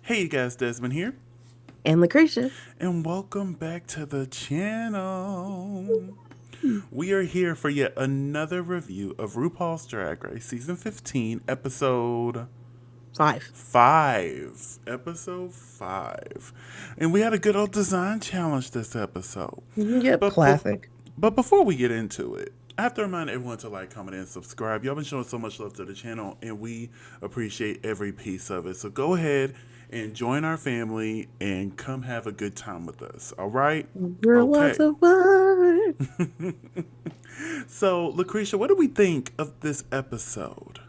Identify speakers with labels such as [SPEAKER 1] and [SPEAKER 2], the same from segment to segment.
[SPEAKER 1] Hey you guys, Desmond here,
[SPEAKER 2] And LaCresha.
[SPEAKER 1] and welcome back to the channel. We are here for yet another review of RuPaul's Drag Race Season 15, Episode
[SPEAKER 2] 5.
[SPEAKER 1] 5. Episode 5. And we had a good old design challenge this episode.
[SPEAKER 2] Yep,
[SPEAKER 1] But, bef-
[SPEAKER 2] classic.
[SPEAKER 1] but before we get into it, I have to remind everyone to like, comment, and subscribe. Y'all been showing so much love to the channel, and we appreciate every piece of it. So go ahead and join our family and come have a good time with us. All right?
[SPEAKER 2] Girl, lots
[SPEAKER 1] Okay.
[SPEAKER 2] of fun.
[SPEAKER 1] So, Lucretia, what do we think of this episode?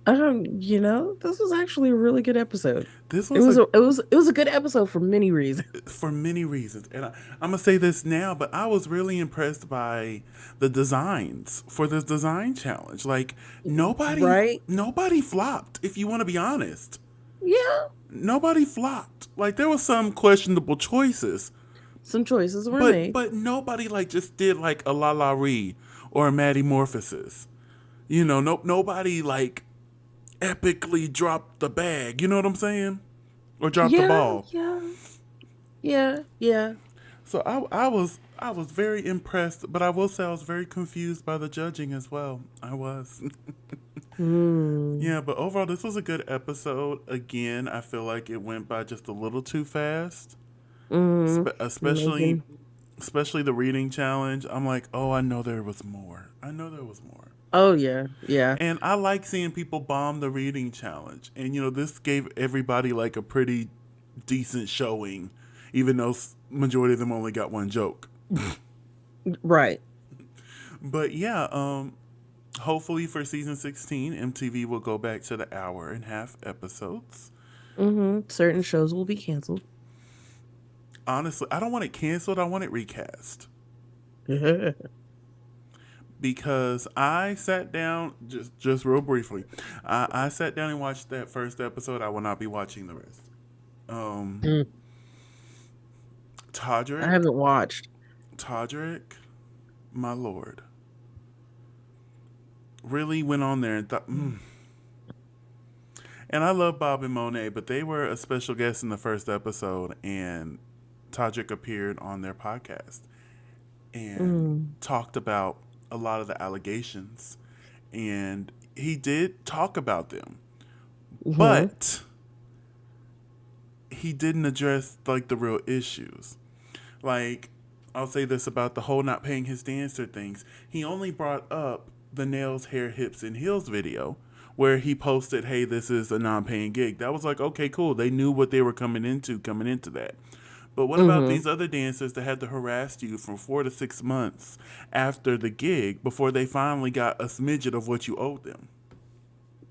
[SPEAKER 2] This was actually a really good episode.
[SPEAKER 1] This
[SPEAKER 2] It
[SPEAKER 1] was
[SPEAKER 2] was
[SPEAKER 1] a
[SPEAKER 2] a it was it was a good episode for many reasons.
[SPEAKER 1] for many reasons, and I'm gonna say this now, but I was really impressed by the designs for this design challenge. Like
[SPEAKER 2] Right?
[SPEAKER 1] nobody flopped. If you want to be honest,
[SPEAKER 2] Yeah.
[SPEAKER 1] nobody flopped. Like there was some questionable choices,
[SPEAKER 2] Some choices were
[SPEAKER 1] but
[SPEAKER 2] made.
[SPEAKER 1] but nobody like just did like a La La Ree or a Maddie Morphosis. Nobody like epically dropped the bag. You know what I'm saying? Or dropped the
[SPEAKER 2] Yeah,
[SPEAKER 1] ball.
[SPEAKER 2] yeah, yeah.
[SPEAKER 1] So I was very impressed, but I will say I was very confused by the judging as well. I was.
[SPEAKER 2] Hmm.
[SPEAKER 1] Yeah, but overall this was a good episode. Again, I feel like it went by just a little too fast.
[SPEAKER 2] Mm.
[SPEAKER 1] Especially
[SPEAKER 2] Making.
[SPEAKER 1] especially the reading challenge. I'm like, "Oh, I know there was more. I know there was more."
[SPEAKER 2] Oh yeah, yeah.
[SPEAKER 1] And I like seeing people bomb the reading challenge. And this gave everybody like a pretty decent showing, even though majority of them only got one joke.
[SPEAKER 2] Right.
[SPEAKER 1] But yeah, hopefully for season 16, MTV will go back to the hour and a half episodes.
[SPEAKER 2] Certain shows will be canceled.
[SPEAKER 1] Honestly, I don't want it canceled. I want it recast because I sat down just real briefly. I sat down and watched that first episode. I will not be watching the rest. Um,
[SPEAKER 2] Mm. I
[SPEAKER 1] Todrick,
[SPEAKER 2] haven't watched.
[SPEAKER 1] Todrick, my lord, really went on there and thought. And I love Bob and Monet, but they were a special guest in the first episode, and Todrick appeared on their podcast and
[SPEAKER 2] Mm.
[SPEAKER 1] talked about a lot of the allegations. And he did talk about them,
[SPEAKER 2] Hmm.
[SPEAKER 1] but he didn't address like the real issues. Like, I'll say this about the whole not paying his dancer things. He only brought up the nails, hair, hips, and heels video where he posted, "Hey, this is a non-paying gig." That was like, okay, cool. They knew what they were coming into that. But what about
[SPEAKER 2] Hmm.
[SPEAKER 1] these other dancers that had to harass you for 4 to 6 months after the gig before they finally got a smidget of what you owed them?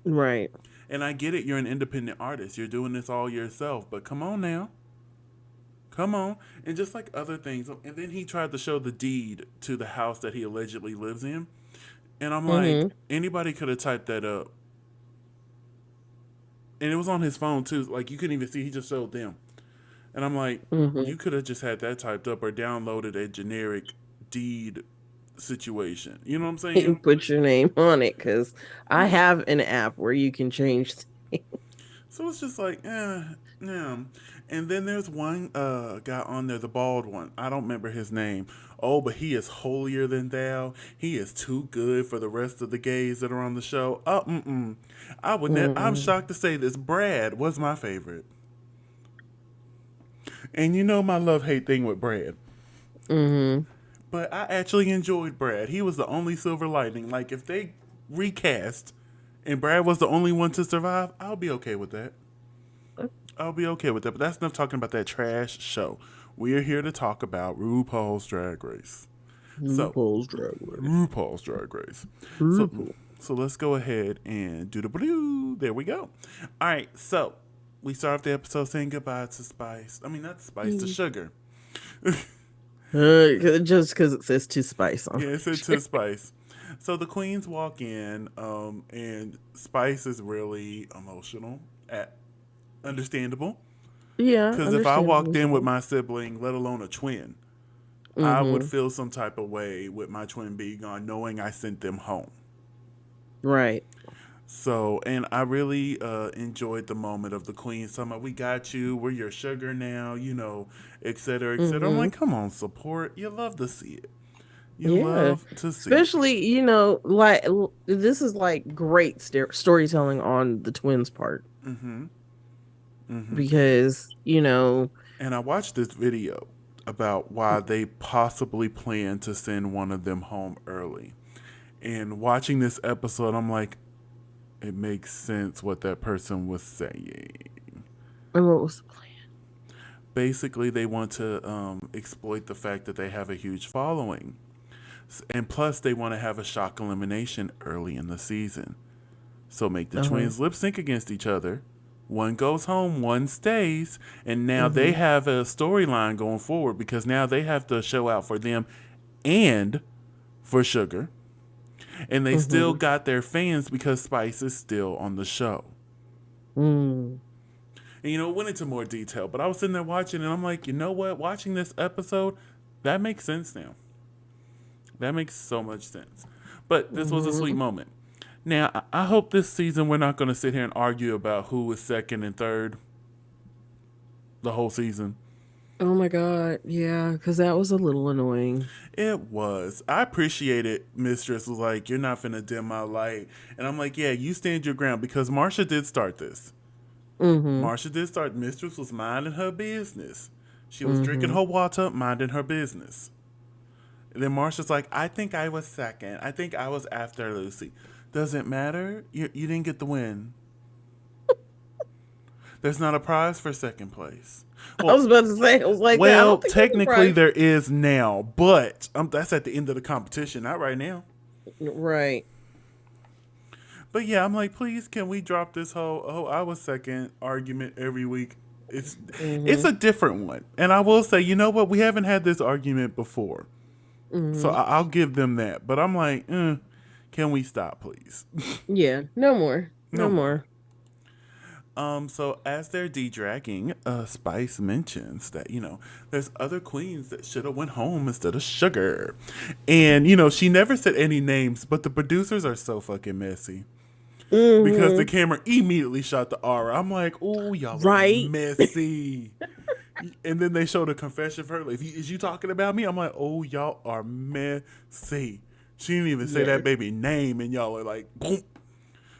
[SPEAKER 2] Right.
[SPEAKER 1] And I get it, you're an independent artist. You're doing this all yourself. But come on now. Come on. And just like other things. And then he tried to show the deed to the house that he allegedly lives in. And I'm like,
[SPEAKER 2] Hmm.
[SPEAKER 1] anybody could have typed that up. And it was on his phone too. Like you couldn't even see, he just showed them. And I'm like,
[SPEAKER 2] Hmm.
[SPEAKER 1] you could have just had that typed up or downloaded a generic deed situation. You know what I'm saying?
[SPEAKER 2] And put your name on it because I
[SPEAKER 1] Yeah.
[SPEAKER 2] have an app where you can change.
[SPEAKER 1] So it's just like, yeah. And then there's one guy on there, the bald one. I don't remember his name. Oh, but he is holier than thou. He is too good for the rest of the gays that are on the show. I'm
[SPEAKER 2] Mm-hmm.
[SPEAKER 1] shocked to say this. Brad was my favorite. And you know my love hate thing with Brad. But I actually enjoyed Brad. He was the only silver lining. Like if they recast and Brad was the only one to survive, I'll be okay with that. I'll be okay with that. But that's enough talking about that trash show. We are here to talk about RuPaul's Drag Race. So,
[SPEAKER 2] RuPaul's Drag Race.
[SPEAKER 1] RuPaul's Drag Race. So,
[SPEAKER 2] RuPaul.
[SPEAKER 1] so let's go ahead and do the blue. There we go. All right. So we start off the episode saying goodbye to Spice. I mean, not Spice, to Sugar.
[SPEAKER 2] Just because it says to spice on
[SPEAKER 1] Yeah, it said
[SPEAKER 2] it.
[SPEAKER 1] to Spice. So the queens walk in, and Spice is really emotional. At understandable,
[SPEAKER 2] Yeah,
[SPEAKER 1] because if I walked
[SPEAKER 2] understandably
[SPEAKER 1] in with
[SPEAKER 2] so.
[SPEAKER 1] my sibling, let alone a twin, I would
[SPEAKER 2] Mm-hmm.
[SPEAKER 1] feel some type of way with my twin being gone, knowing I sent them home.
[SPEAKER 2] Right.
[SPEAKER 1] So, and I really enjoyed the moment of the queen summer. We got you. We're your sugar now, et cetera, et cetera. I'm
[SPEAKER 2] Mm-hmm.
[SPEAKER 1] like, come on, support. You love to see it. You
[SPEAKER 2] Yeah.
[SPEAKER 1] love to see it.
[SPEAKER 2] Especially, like this is like great storytelling on the twins' part
[SPEAKER 1] Mm-hmm. Mm-hmm.
[SPEAKER 2] because,
[SPEAKER 1] And I watched this video about why they possibly plan to send one of them home early. And watching this episode, I'm like, it makes sense what that person was saying.
[SPEAKER 2] and what was the plan?
[SPEAKER 1] Basically, they want to exploit the fact that they have a huge following. And plus, they want to have a shock elimination early in the season. So make the
[SPEAKER 2] Uh-huh.
[SPEAKER 1] twins lip sync against each other. One goes home, one stays. And now they
[SPEAKER 2] Mm-hmm.
[SPEAKER 1] have a storyline going forward because now they have to show out for them and for Sugar. And they still
[SPEAKER 2] Mm-hmm.
[SPEAKER 1] got their fans because Spice is still on the show.
[SPEAKER 2] Mm.
[SPEAKER 1] And it went into more detail, but I was sitting there watching and I'm like, you know what? Watching this episode, that makes sense now. That makes so much sense. But this was a sweet
[SPEAKER 2] Mm-hmm.
[SPEAKER 1] moment. Now, I hope this season we're not going to sit here and argue about who was second and third the whole season.
[SPEAKER 2] Oh my God. Yeah, because that was a little annoying.
[SPEAKER 1] It was. I appreciated Mistress was like, you're not finna dim my light. And I'm like, yeah, you stand your ground because Marsha did start this.
[SPEAKER 2] Mm-hmm.
[SPEAKER 1] Marsha did start. Mistress was minding her business. She was drinking
[SPEAKER 2] Mm-hmm.
[SPEAKER 1] her water, minding her business. And then Marsha's like, I think I was second. I think I was after Lucy. Doesn't matter. You didn't get the win. There's not a prize for second place.
[SPEAKER 2] I
[SPEAKER 1] Well,
[SPEAKER 2] was about to say, I was like, I
[SPEAKER 1] well,
[SPEAKER 2] don't think that's a
[SPEAKER 1] technically
[SPEAKER 2] prize.
[SPEAKER 1] there is now, but that's at the end of the competition, not right now.
[SPEAKER 2] Right.
[SPEAKER 1] But yeah, I'm like, please, can we drop this whole I was second argument every week? It's
[SPEAKER 2] Mm-hmm.
[SPEAKER 1] a different one, and I will say, you know what? We haven't had this argument before, so
[SPEAKER 2] Mm-hmm.
[SPEAKER 1] I'll give them that. But I'm like, can we stop, please?
[SPEAKER 2] Yeah. No more.
[SPEAKER 1] No
[SPEAKER 2] No
[SPEAKER 1] more.
[SPEAKER 2] more.
[SPEAKER 1] So as they're de-dragging, Spice mentions that there's other queens that should have went home instead of Sugar, and she never said any names, but the producers are so fucking messy because the
[SPEAKER 2] Mm-hmm.
[SPEAKER 1] camera immediately shot the aura. I'm like, oh, y'all are
[SPEAKER 2] Right.
[SPEAKER 1] messy. And then they showed a confession of her. Like, is you talking about me? I'm like, oh, y'all are messy. She didn't even say that
[SPEAKER 2] Yes.
[SPEAKER 1] baby name, and y'all are like, boom.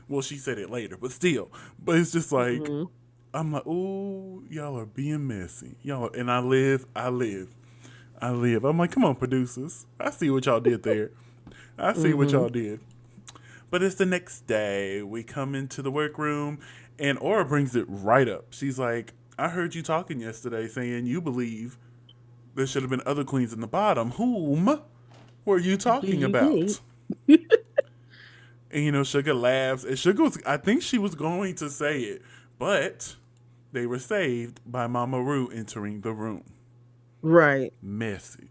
[SPEAKER 1] Well, she said it later, but still. But it's just like,
[SPEAKER 2] Mm-hmm.
[SPEAKER 1] I'm like, oh, y'all are being messy. And I live. I'm like, come on, producers. I see what y'all did there. I see what
[SPEAKER 2] Mm-hmm.
[SPEAKER 1] y'all did. But it's the next day. We come into the workroom, and Aura brings it right up. She's like, I heard you talking yesterday saying you believe there should have been other queens in the bottom. Whom were you
[SPEAKER 2] Do
[SPEAKER 1] talking
[SPEAKER 2] you think?
[SPEAKER 1] about? And Sugar laughs. And Sugar I think she was going to say it, but they were saved by Mama Ru entering the room.
[SPEAKER 2] Right.
[SPEAKER 1] Messy.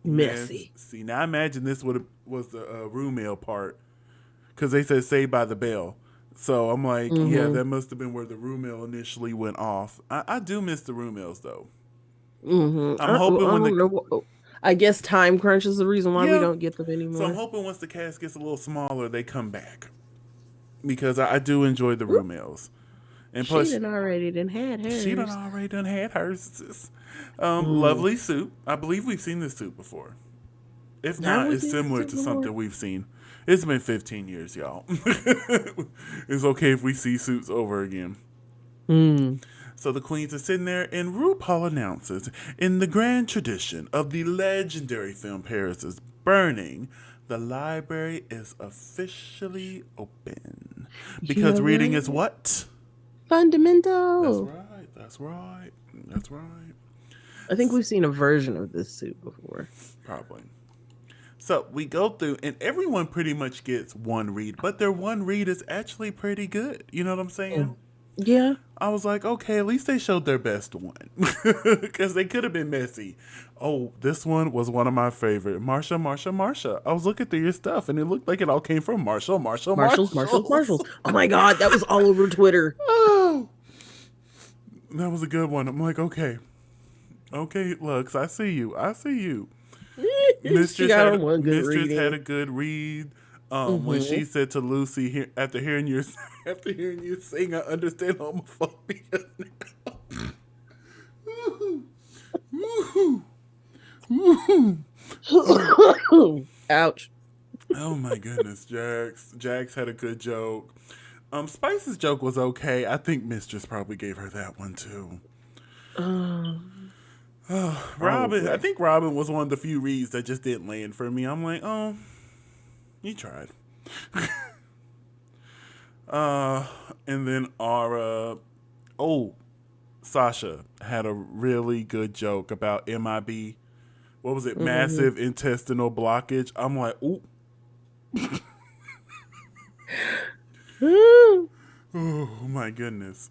[SPEAKER 2] Messy.
[SPEAKER 1] Messy. Now I imagine this was the room mail part because they said saved by the bell. So I'm like, yeah,
[SPEAKER 2] Mm-hmm.
[SPEAKER 1] that must have been where the room mail initially went off. I do miss the room mails though.
[SPEAKER 2] Mm-hmm.
[SPEAKER 1] I'm hoping
[SPEAKER 2] I
[SPEAKER 1] when
[SPEAKER 2] don't
[SPEAKER 1] the
[SPEAKER 2] know. I guess time crunch is the reason why we
[SPEAKER 1] yeah.
[SPEAKER 2] don't get them
[SPEAKER 1] So I'm
[SPEAKER 2] anymore.
[SPEAKER 1] hoping once the cast gets a little smaller, they come back because I do enjoy the room mails. And
[SPEAKER 2] She
[SPEAKER 1] plus,
[SPEAKER 2] done already done had
[SPEAKER 1] she done
[SPEAKER 2] hers.
[SPEAKER 1] already done had hers.
[SPEAKER 2] Mm.
[SPEAKER 1] Lovely suit. I believe we've seen this suit before. If
[SPEAKER 2] Have
[SPEAKER 1] not,
[SPEAKER 2] we
[SPEAKER 1] it's
[SPEAKER 2] seen this
[SPEAKER 1] similar to
[SPEAKER 2] before?
[SPEAKER 1] something we've seen. It's been 15 years, y'all. It's okay if we see suits over again.
[SPEAKER 2] Mm.
[SPEAKER 1] So the queens are sitting there, and RuPaul announces, in the grand tradition of the legendary film Paris is Burning, the library is officially open.
[SPEAKER 2] You
[SPEAKER 1] Because
[SPEAKER 2] know
[SPEAKER 1] reading is
[SPEAKER 2] what?
[SPEAKER 1] what? That's
[SPEAKER 2] Fundamental.
[SPEAKER 1] right. That's right. That's right.
[SPEAKER 2] I think we've seen a version of this suit before.
[SPEAKER 1] Probably. So we go through, and everyone pretty much gets one read, but their one read is actually pretty good. You know what I'm saying?
[SPEAKER 2] Mm. Yeah.
[SPEAKER 1] I was like, okay, at least they showed their best one. Because they could have been messy. Oh, this one was one of my favorite. Marsha, Marsha, Marsha. I was looking through your stuff, and it looked like it all came from Marshall, Marshall,
[SPEAKER 2] Marshalls, Marshalls,
[SPEAKER 1] Marshalls.
[SPEAKER 2] Marshalls. Oh my God, that was all over Twitter.
[SPEAKER 1] Oh, that was a good one. I'm like, okay. Okay, Lux, I see you.
[SPEAKER 2] She got on one good
[SPEAKER 1] Mistress had
[SPEAKER 2] reading.
[SPEAKER 1] a good read. When
[SPEAKER 2] Mm-hmm.
[SPEAKER 1] she said to Lucy, after hearing you after hearing you sing, I understand homophobia now.
[SPEAKER 2] Ouch.
[SPEAKER 1] Oh my goodness, Jax. Jax had a good joke. Spice's joke was okay. I think Mistress probably gave her that one too. Robin, I
[SPEAKER 2] Probably.
[SPEAKER 1] think Robin was one of the few reads that just didn't land for me. I'm like, oh, you tried. Uh, and then Aura, oh, Sasha had a really good joke about MIB. What was it?
[SPEAKER 2] Mm-hmm.
[SPEAKER 1] Massive intestinal blockage. I'm like, ooh, oh my goodness.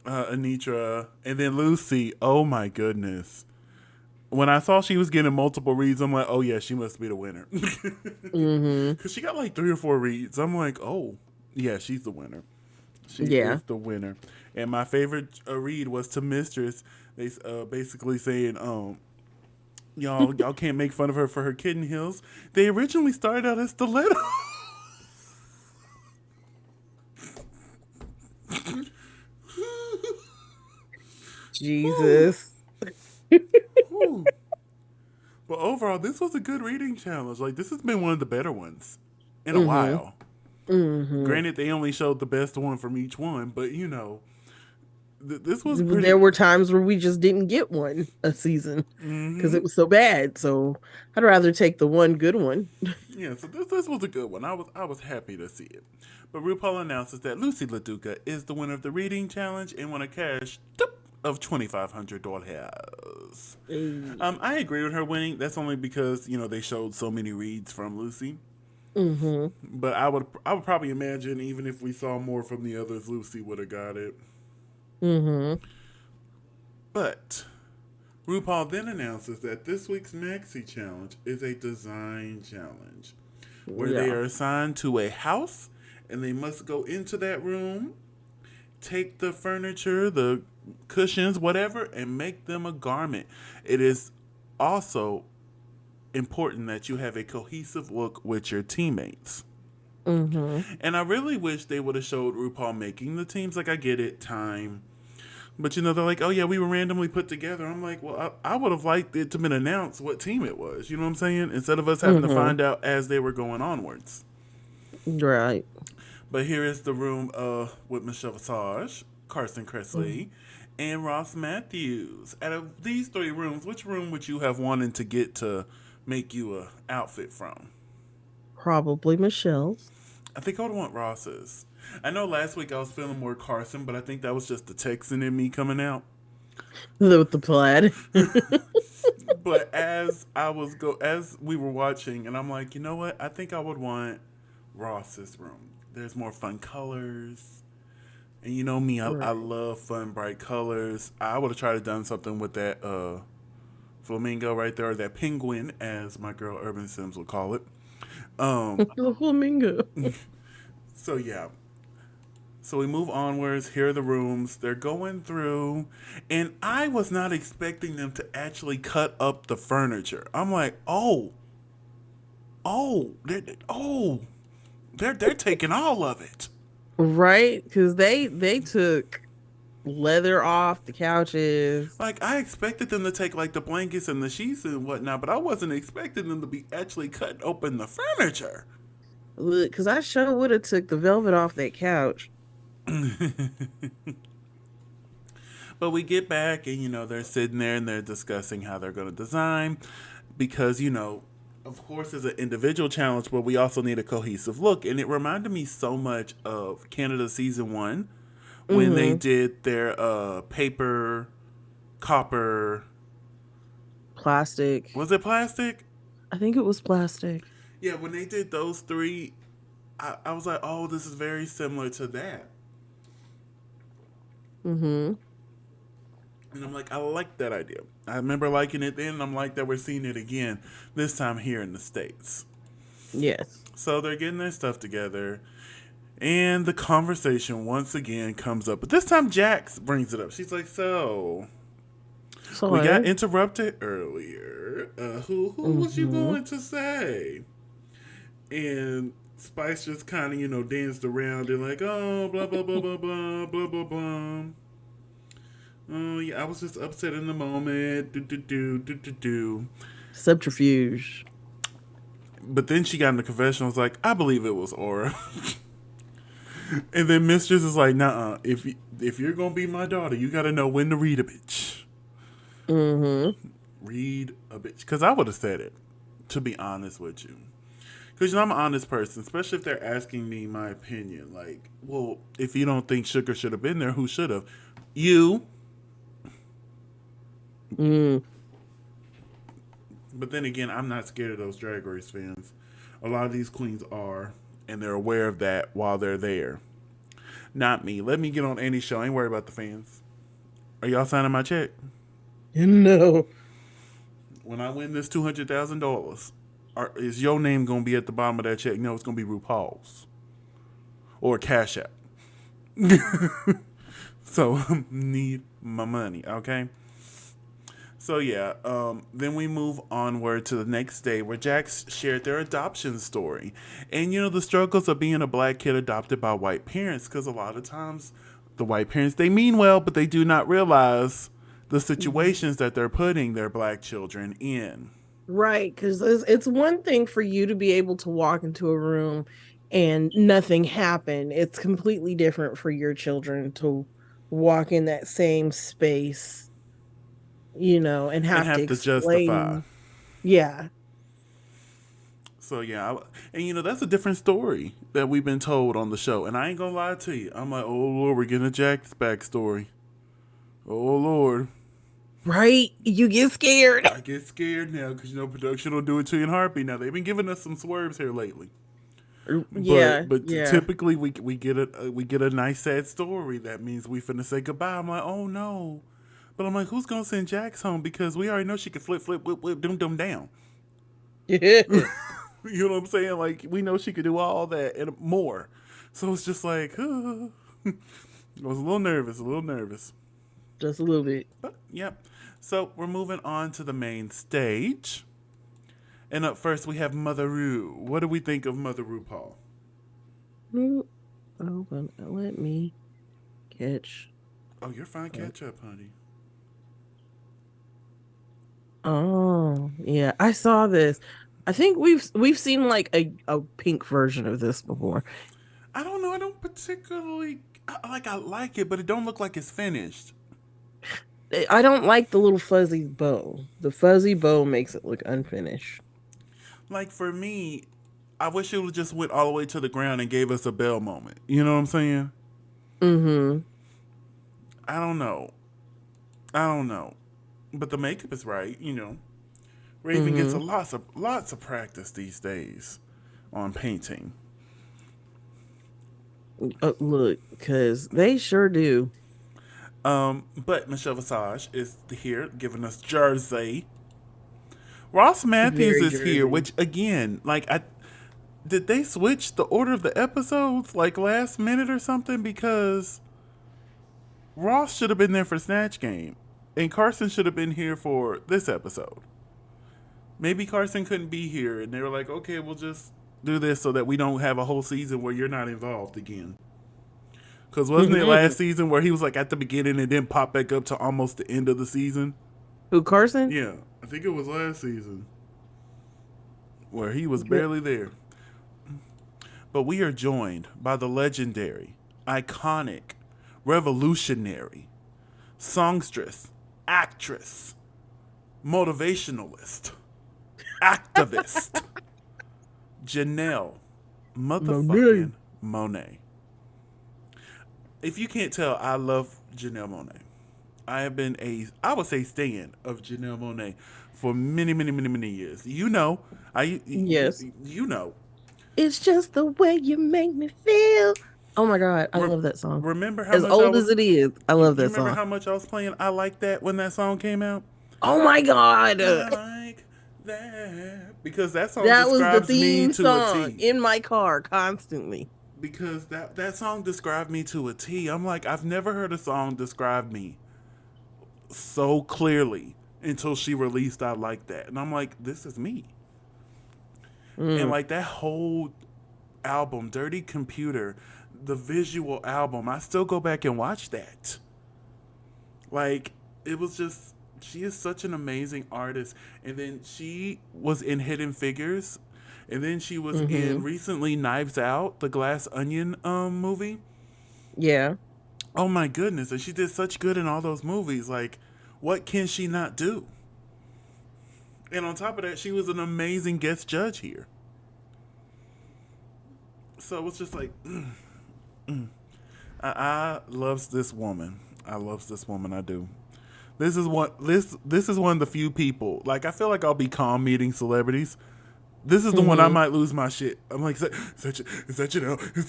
[SPEAKER 1] Anitra, and then Lucy. Oh my goodness. When I saw she was getting multiple reads, I'm like, oh yeah, she must be the winner.
[SPEAKER 2] Mm-hmm.
[SPEAKER 1] Because she got like 3 or 4 reads. I'm like, oh, yeah, she's the winner. She
[SPEAKER 2] Yeah.
[SPEAKER 1] is the winner. And my favorite read was to Mistress. They basically saying, y'all can't make fun of her for her kitten heels. They originally started out as stiletto.
[SPEAKER 2] Jesus.
[SPEAKER 1] But overall, this was a good reading challenge. Like, this has been one of the better ones in a
[SPEAKER 2] Mm-hmm.
[SPEAKER 1] while.
[SPEAKER 2] Mm-hmm.
[SPEAKER 1] Granted, they only showed the best one from each one, but this was
[SPEAKER 2] There
[SPEAKER 1] pretty.
[SPEAKER 2] were times where we just didn't get one a season because it was so bad. So I'd rather take the one good one.
[SPEAKER 1] Yeah, so this was a good one. I was happy to see it. But RuPaul announces that Lucy LaDuca is the winner of the reading challenge and won a cash of $2,500.
[SPEAKER 2] Hey.
[SPEAKER 1] I agree with her winning. That's only because they showed so many reads from Lucy.
[SPEAKER 2] Mm-hmm.
[SPEAKER 1] But I would probably imagine even if we saw more from the others, Lucy would have got it.
[SPEAKER 2] Mm-hmm.
[SPEAKER 1] But RuPaul then announces that this week's Maxi Challenge is a design challenge where they
[SPEAKER 2] Yeah.
[SPEAKER 1] are assigned to a house and they must go into that room, take the furniture, the cushions, whatever, and make them a garment. It is also important that you have a cohesive look with your teammates.
[SPEAKER 2] Mm-hmm.
[SPEAKER 1] And I really wish they would have showed RuPaul making the teams. Like, I get it, time. But they're like, oh yeah, we were randomly put together. I'm like, well, I would have liked it to been announced what team it was. You know what I'm saying? Instead of us having to
[SPEAKER 2] Mm-hmm.
[SPEAKER 1] find out as they were going onwards.
[SPEAKER 2] Right.
[SPEAKER 1] But here is the room with Michelle Visage, Carson Kressley, and Ross Matthews. Out of these 3 rooms, which room would you have wanted to get to make you a outfit from?
[SPEAKER 2] Probably Michelle's.
[SPEAKER 1] I think I would want Ross's. I know last week I was feeling more Carson, but I think that was just the Texan in me coming out.
[SPEAKER 2] With the plaid.
[SPEAKER 1] But as we were watching, and I'm like, you know what? I think I would want Ross's room. There's more fun colors, and you know me, I
[SPEAKER 2] Right.
[SPEAKER 1] love fun, bright colors. I would have tried to done something with that flamingo right there, or that penguin, as my girl Urban Sims would call it. Um,
[SPEAKER 2] The flamingo.
[SPEAKER 1] so yeah, so we move onwards. Here are the rooms. They're going through, and I was not expecting them to actually cut up the furniture. I'm like, oh, they're taking all of it.
[SPEAKER 2] Right? Because they took leather off the couches.
[SPEAKER 1] Like, I expected them to take like the blankets and the sheets and whatnot, but I wasn't expecting them to be actually cutting open the furniture.
[SPEAKER 2] Look, because I sure would have took the velvet off that couch.
[SPEAKER 1] But we get back, and they're sitting there and they're discussing how they're going to design because of course, it's an individual challenge, but we also need a cohesive look. And it reminded me so much of Canada season 1 when they
[SPEAKER 2] Mm-hmm.
[SPEAKER 1] did their paper, copper.
[SPEAKER 2] Plastic.
[SPEAKER 1] Was it plastic?
[SPEAKER 2] I think it was plastic.
[SPEAKER 1] Yeah, when they did those 3, I was like, oh, this is very similar to that.
[SPEAKER 2] Mm-hmm.
[SPEAKER 1] And I'm like, I like that idea. I remember liking it then, and I'm like that we're seeing it again, this time here in the States.
[SPEAKER 2] Yes.
[SPEAKER 1] So they're getting their stuff together, and the conversation once again comes up. But this time Jax brings it up. She's like, so, we got
[SPEAKER 2] So,
[SPEAKER 1] interrupted earlier. Who was you
[SPEAKER 2] mm-hmm.
[SPEAKER 1] going to say? And Spice just kind of, danced around and like, oh, blah, blah, blah, blah, blah, blah, blah, blah. Oh, yeah, I was just upset in the moment. Do, do, do, do, do, do.
[SPEAKER 2] Subterfuge.
[SPEAKER 1] But then she got in the confessional, was like, I believe it was Aura. And then Mistress is like, nah, if you're going to be my daughter, you got to know when to read a bitch.
[SPEAKER 2] Mm-hmm.
[SPEAKER 1] Read a bitch. Because I would have said it, to be honest with you. Because I'm an honest person, especially if they're asking me my opinion. Like, well, if you don't think Sugar should have been there, who should have? You.
[SPEAKER 2] Mm.
[SPEAKER 1] But then again, I'm not scared of those Drag Race fans. A lot of these queens are, and they're aware of that while they're there. Not me. Let me get on any show. I ain't worried about the fans. Are y'all signing my check?
[SPEAKER 2] No.
[SPEAKER 1] When I win this $200,000, is your name gonna be at the bottom of that check? No, it's gonna be RuPaul's or Cash App. So need my money, okay? So yeah, then we move onward to the next day where Jax shared their adoption story. And the struggles of being a black kid adopted by white parents, because a lot of times the white parents, they mean well, but they do not realize the situations that they're putting their black children in.
[SPEAKER 2] Right, because it's one thing for you to be able to walk into a room and nothing happen. It's completely different for your children to walk in that same space, and
[SPEAKER 1] And
[SPEAKER 2] have to
[SPEAKER 1] have to justify.
[SPEAKER 2] explain. Yeah.
[SPEAKER 1] So yeah, and that's a different story that we've been told on the show. And I ain't gonna lie to you, I'm like, oh Lord, we're getting a Jack's backstory. Oh Lord,
[SPEAKER 2] Right? You get scared.
[SPEAKER 1] I get scared now because production will do it to you in heartbeat. Now they've been giving us some swerves here lately,
[SPEAKER 2] Yeah,
[SPEAKER 1] but
[SPEAKER 2] yeah.
[SPEAKER 1] typically we get a nice sad story that means we finna say goodbye. I'm like, oh no, but I'm like, who's gonna send Jax home because we already know she can flip, flip, whip, whip, dum down.
[SPEAKER 2] Yeah.
[SPEAKER 1] You know what I'm saying? Like, we know she could do all that and more. So it's just like, I was a little nervous, a little nervous.
[SPEAKER 2] Just a little bit.
[SPEAKER 1] But, yep. So we're moving on to the main stage. And up first, we have Mother Ru. What do we think of Mother RuPaul?
[SPEAKER 2] Oh, but let me catch.
[SPEAKER 1] Oh, you're fine. Catch up, honey.
[SPEAKER 2] Oh, yeah. I saw this. I think we've seen like a pink version of this before.
[SPEAKER 1] I don't know. I don't particularly I like it, but it don't look like it's finished.
[SPEAKER 2] I don't like the little fuzzy bow. The fuzzy bow makes it look unfinished.
[SPEAKER 1] Like for me, I wish it would just went all the way to the ground and gave us a bell moment. You know what I'm saying?
[SPEAKER 2] Mm-hmm.
[SPEAKER 1] I don't know. I don't know. But the makeup is right. Raven gets a
[SPEAKER 2] Mm-hmm.
[SPEAKER 1] lots of practice these days on painting.
[SPEAKER 2] Look, because they sure do.
[SPEAKER 1] But Michelle Visage is here giving us Jersey. Ross Matthews
[SPEAKER 2] Very
[SPEAKER 1] is here,
[SPEAKER 2] Jersey.
[SPEAKER 1] which again, like I did they switch the order of the episodes like last minute or something? Because Ross should have been there for Snatch Game, and Carson should have been here for this episode. Maybe Carson couldn't be here, and they were like, okay, we'll just do this so that we don't have a whole season where you're not involved again. Because wasn't it last season where he was like at the beginning and then pop back up to almost the end of the season?
[SPEAKER 2] Who, Carson?
[SPEAKER 1] Yeah, I think it was last season where he was
[SPEAKER 2] Okay.
[SPEAKER 1] barely there. But we are joined by the legendary, iconic, revolutionary, songstress, actress, motivationalist, activist, Janelle
[SPEAKER 2] Monet.
[SPEAKER 1] motherfucking Monet. If you can't tell, I love Janelle Monet. I have been I would say, stan of Janelle Monet for many, many, many, many years.
[SPEAKER 2] Yes.
[SPEAKER 1] You know.
[SPEAKER 2] It's just the way you make me feel. Oh my God, I
[SPEAKER 1] Re-
[SPEAKER 2] love that song.
[SPEAKER 1] remember how
[SPEAKER 2] As
[SPEAKER 1] much I
[SPEAKER 2] old as
[SPEAKER 1] was.
[SPEAKER 2] it is, I
[SPEAKER 1] You
[SPEAKER 2] love that
[SPEAKER 1] remember
[SPEAKER 2] song.
[SPEAKER 1] how much I was playing I Like That when that song came out?
[SPEAKER 2] Oh my God.
[SPEAKER 1] I like that. Because that song
[SPEAKER 2] That was the
[SPEAKER 1] describes me
[SPEAKER 2] theme
[SPEAKER 1] to a
[SPEAKER 2] song
[SPEAKER 1] T.
[SPEAKER 2] in my car constantly.
[SPEAKER 1] Because that song described me to a T. I'm like, I've never heard a song describe me so clearly until she released I Like That. And I'm like, this is me. And
[SPEAKER 2] Mm.
[SPEAKER 1] like that whole album, Dirty Computer, the visual album, I still go back and watch that. Like, it was just, she is such an amazing artist. And then she was in Hidden Figures. And then she was in
[SPEAKER 2] Mm-hmm.
[SPEAKER 1] recently Knives Out, the Glass Onion movie.
[SPEAKER 2] Yeah.
[SPEAKER 1] Oh my goodness. And she did such good in all those movies. Like, what can she not do? And on top of that, she was an amazing guest judge here. So it was just like, I loves this woman. I loves this woman. I do. This is one of the few people. Like, I feel like I'll be calm meeting celebrities. This is the one I
[SPEAKER 2] Mm-hmm.
[SPEAKER 1] might lose my shit. I'm like, is that Janelle? Is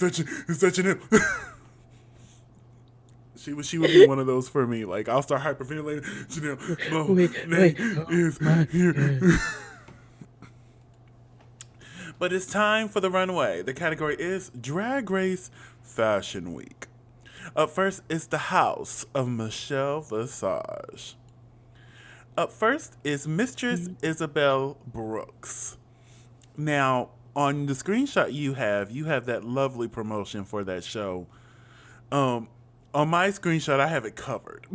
[SPEAKER 1] that Janelle? She would be one of those for me. Like, I'll start hyperventilating. Janelle,
[SPEAKER 2] Wait.
[SPEAKER 1] Monet
[SPEAKER 2] Oh
[SPEAKER 1] is
[SPEAKER 2] my
[SPEAKER 1] here.
[SPEAKER 2] God.
[SPEAKER 1] But it's time for the runway. The category is Drag Race Fashion Week. Up first is the House of Michelle Visage. Up first is Mistress Isabel Brooks. Now, on the screenshot you have that lovely promotion for that show. Um, on my screenshot, I have it covered.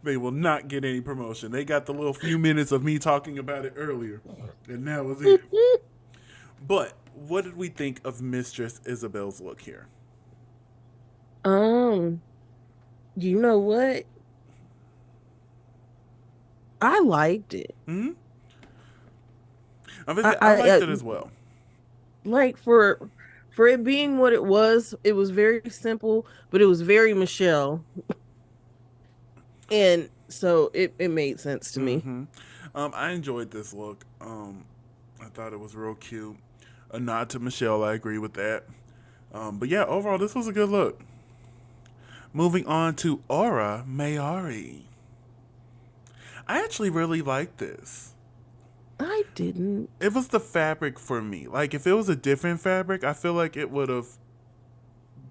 [SPEAKER 1] They will not get any promotion. They got the little few minutes of me talking about it earlier, and that was it. But what did we think of Mistress Isabel's look here?
[SPEAKER 2] Um, you know what? I liked it.
[SPEAKER 1] Hmm.
[SPEAKER 2] I,
[SPEAKER 1] I
[SPEAKER 2] I
[SPEAKER 1] liked it as well.
[SPEAKER 2] like for it being what it was very simple, but it was very Michelle, and so it made sense to me.
[SPEAKER 1] Hmm. I enjoyed this look. I thought it was real cute. A nod to Michelle. I agree with that. But yeah, overall, this was a good look. Moving on to Aura Mayari. I actually really liked this.
[SPEAKER 2] I didn't.
[SPEAKER 1] It was the fabric for me. Like, if it was a different fabric, I feel like it would have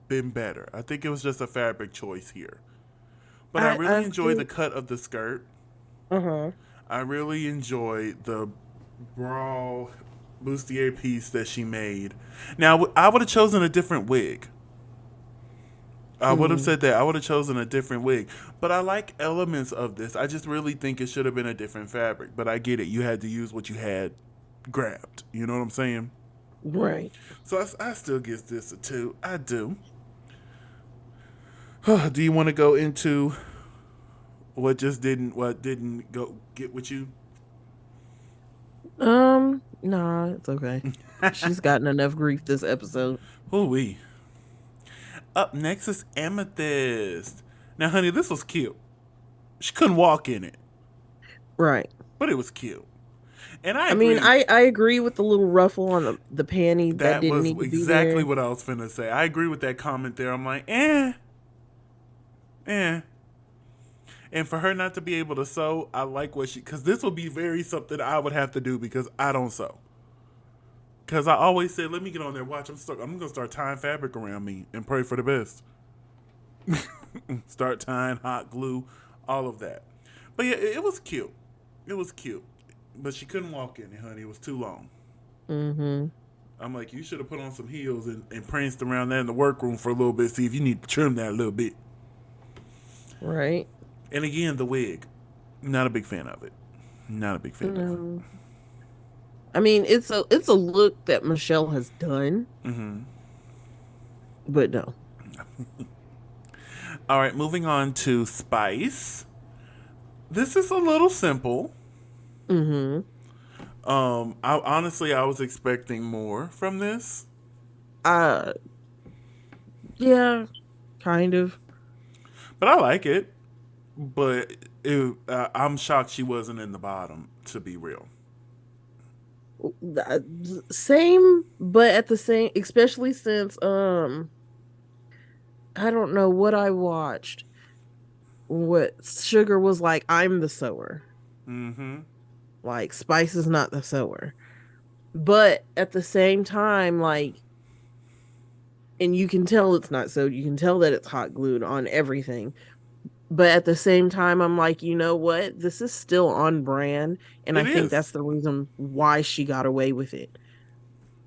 [SPEAKER 1] been better. I think it was just a fabric choice here. But I really
[SPEAKER 2] I
[SPEAKER 1] enjoy the
[SPEAKER 2] think.
[SPEAKER 1] cut of the skirt.
[SPEAKER 2] Uh-huh.
[SPEAKER 1] I really enjoy the bra bustier piece that she made. Now, I would have chosen a different wig. I would have
[SPEAKER 2] Mm,
[SPEAKER 1] said that. I would have chosen a different wig. But I like elements of this. I just really think it should have been a different fabric. But I get it. You had to use what you had grabbed. You know what I'm saying?
[SPEAKER 2] right.
[SPEAKER 1] So I still give this a 2. I do. Do you want to go into what didn't go get with you?
[SPEAKER 2] Nah, it's okay. She's gotten enough grief this episode.
[SPEAKER 1] Ooh wee. Up next is Amethyst. Now, honey, this was cute. She couldn't walk in it,
[SPEAKER 2] Right.
[SPEAKER 1] but it was cute. And I
[SPEAKER 2] I mean,
[SPEAKER 1] agree.
[SPEAKER 2] I agree with the little ruffle on the panty that
[SPEAKER 1] That
[SPEAKER 2] didn't
[SPEAKER 1] was
[SPEAKER 2] need to be
[SPEAKER 1] exactly
[SPEAKER 2] there.
[SPEAKER 1] what I was finna say. I agree with that comment there. I'm like, eh. And for her not to be able to sew, I like what she, because this will be very something I would have to do because I don't sew. Because I always said, let me get on there, watch. I'm going to start tying fabric around me and pray for the best. Start tying hot glue, all of that. But yeah, it was cute. It was cute. But she couldn't walk in it, honey. It was too long.
[SPEAKER 2] Mm-hmm.
[SPEAKER 1] I'm like, you should have put on some heels and pranced around that in the workroom for a little bit, see if you need to trim that a little bit.
[SPEAKER 2] Right.
[SPEAKER 1] And again, the wig. Not a big fan of it. Not a big fan of it.
[SPEAKER 2] No. I mean, it's a look that Michelle has done,
[SPEAKER 1] Mm-hmm.
[SPEAKER 2] but no.
[SPEAKER 1] All right, moving on to Spice. This is a little simple.
[SPEAKER 2] Mm-hmm.
[SPEAKER 1] I honestly I was expecting more from this,
[SPEAKER 2] Uh, yeah, kind of.
[SPEAKER 1] but I like it. But I'm shocked she wasn't in the bottom. To be real.
[SPEAKER 2] Uh, Same, but at the same, especially since I don't know what I watched. What Sugar was like, I'm the sewer.
[SPEAKER 1] Mm-hmm.
[SPEAKER 2] Like Spice is not the sewer. But at the same time, like, and you can tell it's not so. You can tell that it's hot glued on everything. But at the same time, I'm like, you know what? This is still on brand. And I
[SPEAKER 1] It
[SPEAKER 2] think
[SPEAKER 1] is.
[SPEAKER 2] that's the reason why she got away with it.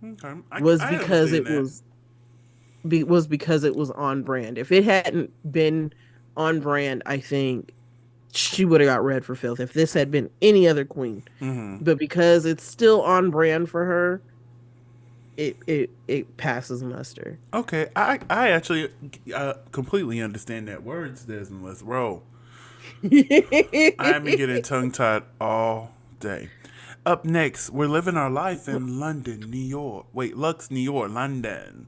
[SPEAKER 1] Okay,
[SPEAKER 2] was
[SPEAKER 1] I
[SPEAKER 2] because
[SPEAKER 1] understand
[SPEAKER 2] it
[SPEAKER 1] that.
[SPEAKER 2] was because it was on brand. If it hadn't been on brand, I think she would have got red for filth if this had been any other queen.
[SPEAKER 1] Hmm.
[SPEAKER 2] But because it's still on brand for her, it passes muster.
[SPEAKER 1] Okay, I actually completely understand that. Words, Desmond. Let's roll. I have been getting tongue tied all day. Up next, we're living our life in London, New York. Wait, Lux, New York, London.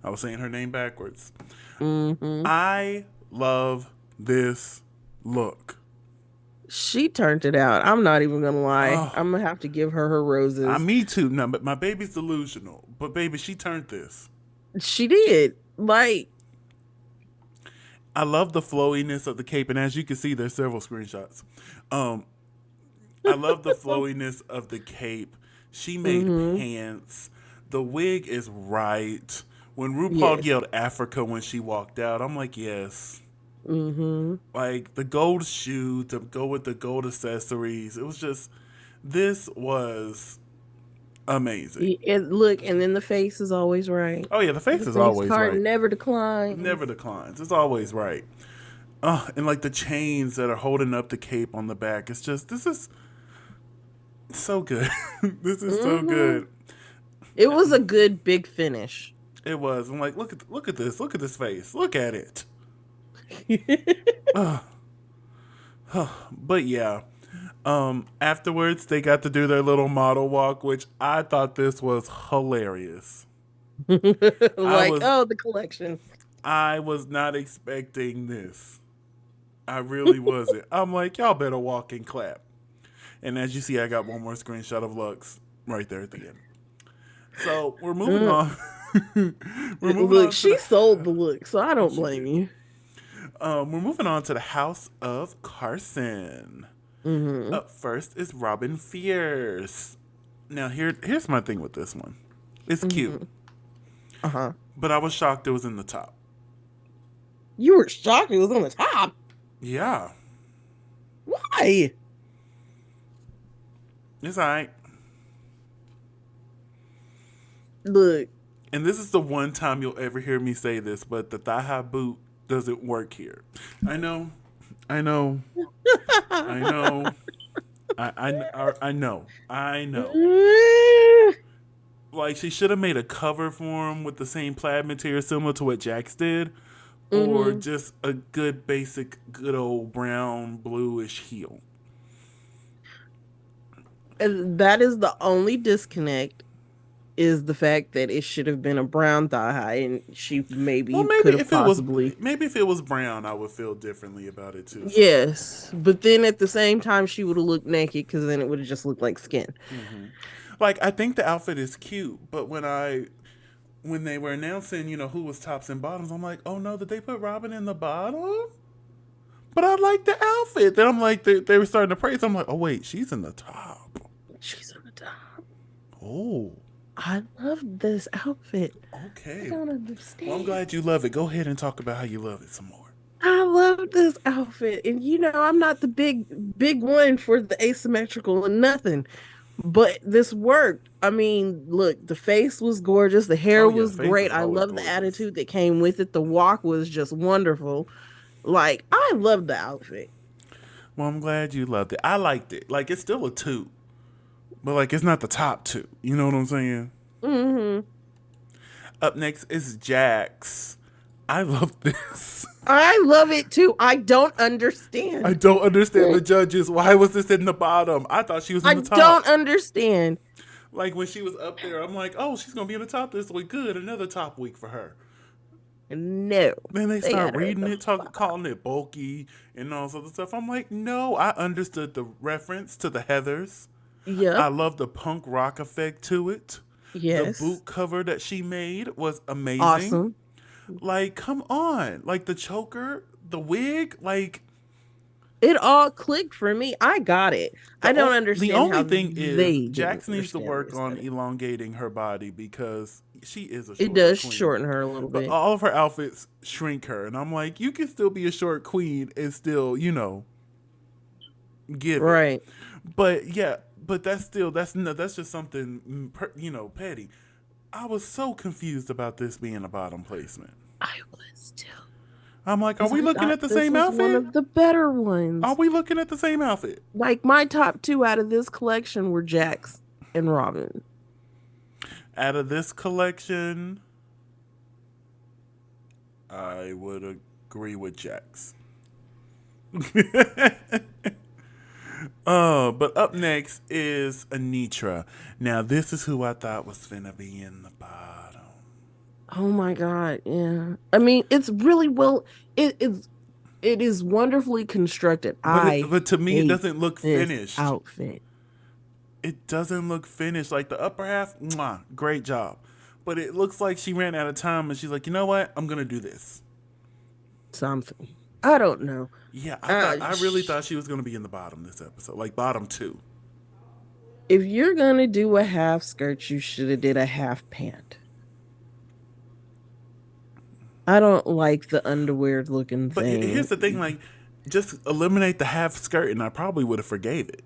[SPEAKER 1] I was saying her name backwards.
[SPEAKER 2] Hmm.
[SPEAKER 1] I love this look.
[SPEAKER 2] She turned it out. I'm not even gonna lie.
[SPEAKER 1] Oh,
[SPEAKER 2] I'm gonna have to give her her roses.
[SPEAKER 1] me too. No, but my baby's delusional. But baby, she turned this.
[SPEAKER 2] She did. Like,
[SPEAKER 1] I love the flowiness of the cape, and as you can see, there's several screenshots. Um, I love the flowiness of the cape. She made
[SPEAKER 2] mm-hmm.
[SPEAKER 1] pants. The wig is right. When RuPaul
[SPEAKER 2] Yes.
[SPEAKER 1] yelled Africa when she walked out, I'm like, yes.
[SPEAKER 2] Mm-hmm.
[SPEAKER 1] Like the gold shoe to go with the gold accessories. It was just, this was amazing.
[SPEAKER 2] And look, and then the face is always right.
[SPEAKER 1] Oh, yeah, the face
[SPEAKER 2] The
[SPEAKER 1] is
[SPEAKER 2] face
[SPEAKER 1] always
[SPEAKER 2] card
[SPEAKER 1] right.
[SPEAKER 2] never
[SPEAKER 1] Never
[SPEAKER 2] declines.
[SPEAKER 1] declines. It's always right. And like the chains that are holding up the cape on the back. It's just, this is so good. This is so
[SPEAKER 2] Hmm.
[SPEAKER 1] good.
[SPEAKER 2] It was a good big finish.
[SPEAKER 1] It was. I'm like, look at this. Look at this face. Look at it. But yeah. Afterwards they got to do their little model walk, which I thought this was hilarious. I
[SPEAKER 2] Like,
[SPEAKER 1] was
[SPEAKER 2] oh, the collection.
[SPEAKER 1] I was not expecting this. I really wasn't. I'm like, y'all better walk and clap. And as you see, I got one more screenshot of Lux right there at the end. So we're moving
[SPEAKER 2] Uh,
[SPEAKER 1] on. We're moving
[SPEAKER 2] Look,
[SPEAKER 1] on to
[SPEAKER 2] she
[SPEAKER 1] the.
[SPEAKER 2] sold the look, so I don't
[SPEAKER 1] She
[SPEAKER 2] blame
[SPEAKER 1] did.
[SPEAKER 2] you.
[SPEAKER 1] We're moving on to the House of Carson.
[SPEAKER 2] Hmm.
[SPEAKER 1] Up first is Robin Fierce. Now here's my thing with this one. It's cute,
[SPEAKER 2] Hmm. Uh-huh.
[SPEAKER 1] but I was shocked it was in the top.
[SPEAKER 2] You were shocked it was on the top.
[SPEAKER 1] Yeah,
[SPEAKER 2] Why?
[SPEAKER 1] it's alright.
[SPEAKER 2] Look.
[SPEAKER 1] And this is the one time you'll ever hear me say this, but the thigh high boot doesn't work here. I know, I know, I know, I know, I know. Like she should have made a cover for him with the same plaid material similar to what Jax did, or
[SPEAKER 2] Hmm.
[SPEAKER 1] just a good basic, good old brown bluish heel.
[SPEAKER 2] And that is the only disconnect is the fact that it should have been a brown thigh high and she
[SPEAKER 1] Well,
[SPEAKER 2] maybe could have possibly.
[SPEAKER 1] maybe if it was brown, I would feel differently about it too.
[SPEAKER 2] Yes, but then at the same time she would have looked naked because then it would have just looked like skin.
[SPEAKER 1] Like I think the outfit is cute, but when they were announcing, who was tops and bottoms, I'm like, oh no, did they put Robin in the bottom? But I like the outfit. Then I'm like, they were starting to praise. I'm like, oh wait, she's in the top.
[SPEAKER 2] She's on the top.
[SPEAKER 1] Oh,
[SPEAKER 2] I love this outfit. I
[SPEAKER 1] okay.
[SPEAKER 2] don't
[SPEAKER 1] Well, I'm
[SPEAKER 2] understand.
[SPEAKER 1] glad you love it. Go ahead and talk about how you love it some more.
[SPEAKER 2] I love this outfit. And I'm not the big one for the asymmetrical and nothing. But this worked. I mean, look, the face was gorgeous. The
[SPEAKER 1] Oh
[SPEAKER 2] hair
[SPEAKER 1] yeah, the
[SPEAKER 2] was
[SPEAKER 1] face
[SPEAKER 2] great.
[SPEAKER 1] is
[SPEAKER 2] I
[SPEAKER 1] always
[SPEAKER 2] love the
[SPEAKER 1] gorgeous.
[SPEAKER 2] attitude that came with it. The walk was just wonderful. Like, I love the outfit.
[SPEAKER 1] Well, I'm glad you loved it. I liked it. Like it's still a two, but like it's not the top two. You know what I'm saying?
[SPEAKER 2] Hmm.
[SPEAKER 1] Up next is Jax. I love this.
[SPEAKER 2] I love it too. I don't
[SPEAKER 1] I
[SPEAKER 2] understand.
[SPEAKER 1] don't understand the judges. Why was this in the bottom? I thought she was in
[SPEAKER 2] I
[SPEAKER 1] the
[SPEAKER 2] don't
[SPEAKER 1] top.
[SPEAKER 2] understand.
[SPEAKER 1] Like when she was up there, I'm like, oh, she's gonna be in the top this week. Good, another top week for her.
[SPEAKER 2] No,
[SPEAKER 1] Then they
[SPEAKER 2] they
[SPEAKER 1] start
[SPEAKER 2] got her at
[SPEAKER 1] reading
[SPEAKER 2] the
[SPEAKER 1] it, calling it bulky and all this other stuff. I'm like, no, I understood the reference to the Heathers. I
[SPEAKER 2] Yep.
[SPEAKER 1] love the punk rock effect to it. The
[SPEAKER 2] Yes.
[SPEAKER 1] boot cover that she made was amazing.
[SPEAKER 2] Awesome.
[SPEAKER 1] Like, come on. Like the choker, the wig, like
[SPEAKER 2] It all clicked for me. I got it. I don't
[SPEAKER 1] the
[SPEAKER 2] understand
[SPEAKER 1] only
[SPEAKER 2] how
[SPEAKER 1] thing is
[SPEAKER 2] they didn't
[SPEAKER 1] Jax needs to
[SPEAKER 2] understand the
[SPEAKER 1] work on
[SPEAKER 2] aesthetic.
[SPEAKER 1] elongating her body because she is a
[SPEAKER 2] It
[SPEAKER 1] shorter
[SPEAKER 2] does
[SPEAKER 1] queen.
[SPEAKER 2] shorten her a little
[SPEAKER 1] But
[SPEAKER 2] bit.
[SPEAKER 1] all of her outfits shrink her. And I'm like, you can still be a short queen and still, give it.
[SPEAKER 2] Right.
[SPEAKER 1] But yeah, but that's still that's no, that's just something petty. I was so confused about this being a bottom placement.
[SPEAKER 2] I was too.
[SPEAKER 1] I'm like, are
[SPEAKER 2] 'Cause
[SPEAKER 1] we
[SPEAKER 2] I
[SPEAKER 1] looking
[SPEAKER 2] thought
[SPEAKER 1] at the
[SPEAKER 2] this
[SPEAKER 1] same
[SPEAKER 2] was one
[SPEAKER 1] outfit?
[SPEAKER 2] of the better
[SPEAKER 1] Are
[SPEAKER 2] ones.
[SPEAKER 1] we looking at the same outfit?
[SPEAKER 2] Like my top two out of this collection were Jax and Robin.
[SPEAKER 1] Out of this collection, I would agree with Jax. But up next is Anitra. Now, this is who I thought was finna be in the bottom.
[SPEAKER 2] Oh my god, yeah. I mean, it's really well. It is wonderfully constructed. I
[SPEAKER 1] But to me, it
[SPEAKER 2] hate
[SPEAKER 1] doesn't look
[SPEAKER 2] this
[SPEAKER 1] finished.
[SPEAKER 2] outfit.
[SPEAKER 1] It doesn't look finished. Like the upper half, mwah, great job. But it looks like she ran out of time and she's like, you know what? I'm gonna do this.
[SPEAKER 2] Something. I don't know.
[SPEAKER 1] Yeah,
[SPEAKER 2] Uh,
[SPEAKER 1] I really thought she was gonna be in the bottom this episode, like bottom two.
[SPEAKER 2] if you're gonna do a half skirt, you should have did a half pant. I don't like the underwear looking
[SPEAKER 1] But here's
[SPEAKER 2] thing.
[SPEAKER 1] the thing, like, just eliminate the half skirt and I probably would have forgave it.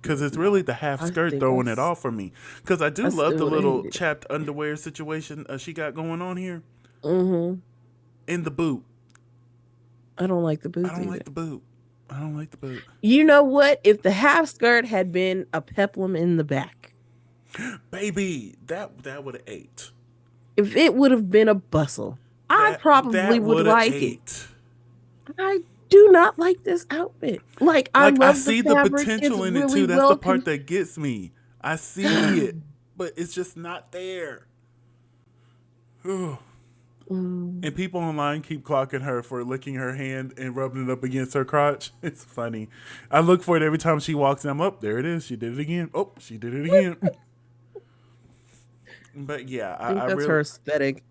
[SPEAKER 1] Because it's really the half
[SPEAKER 2] I
[SPEAKER 1] skirt
[SPEAKER 2] think
[SPEAKER 1] throwing it off for me. Because I do
[SPEAKER 2] I
[SPEAKER 1] love
[SPEAKER 2] still
[SPEAKER 1] the
[SPEAKER 2] would have
[SPEAKER 1] little
[SPEAKER 2] hated it.
[SPEAKER 1] chapped underwear situation she got going on here.
[SPEAKER 2] Mm-hmm.
[SPEAKER 1] In the boot.
[SPEAKER 2] I don't like the
[SPEAKER 1] I
[SPEAKER 2] boots
[SPEAKER 1] don't
[SPEAKER 2] either.
[SPEAKER 1] like the boot. I don't like the boot.
[SPEAKER 2] You know what? If the half skirt had been a peplum in the back,
[SPEAKER 1] Baby, that would have ate.
[SPEAKER 2] if it would have been a bustle, I probably
[SPEAKER 1] That
[SPEAKER 2] would
[SPEAKER 1] would have
[SPEAKER 2] like it.
[SPEAKER 1] ate.
[SPEAKER 2] I do not like this outfit. Like, I
[SPEAKER 1] Like I
[SPEAKER 2] love the
[SPEAKER 1] see the
[SPEAKER 2] fabric. It's
[SPEAKER 1] potential in it
[SPEAKER 2] really
[SPEAKER 1] too. That's the
[SPEAKER 2] well
[SPEAKER 1] part that gets me. I see it, but it's just not there. And people online keep clocking her for licking her hand and rubbing it up against her crotch. It's funny. I look for it every time she walks in. I'm up. There it is. She did it again. Oh, she did it again. But yeah,
[SPEAKER 2] I think
[SPEAKER 1] I
[SPEAKER 2] that's
[SPEAKER 1] really.
[SPEAKER 2] her aesthetic.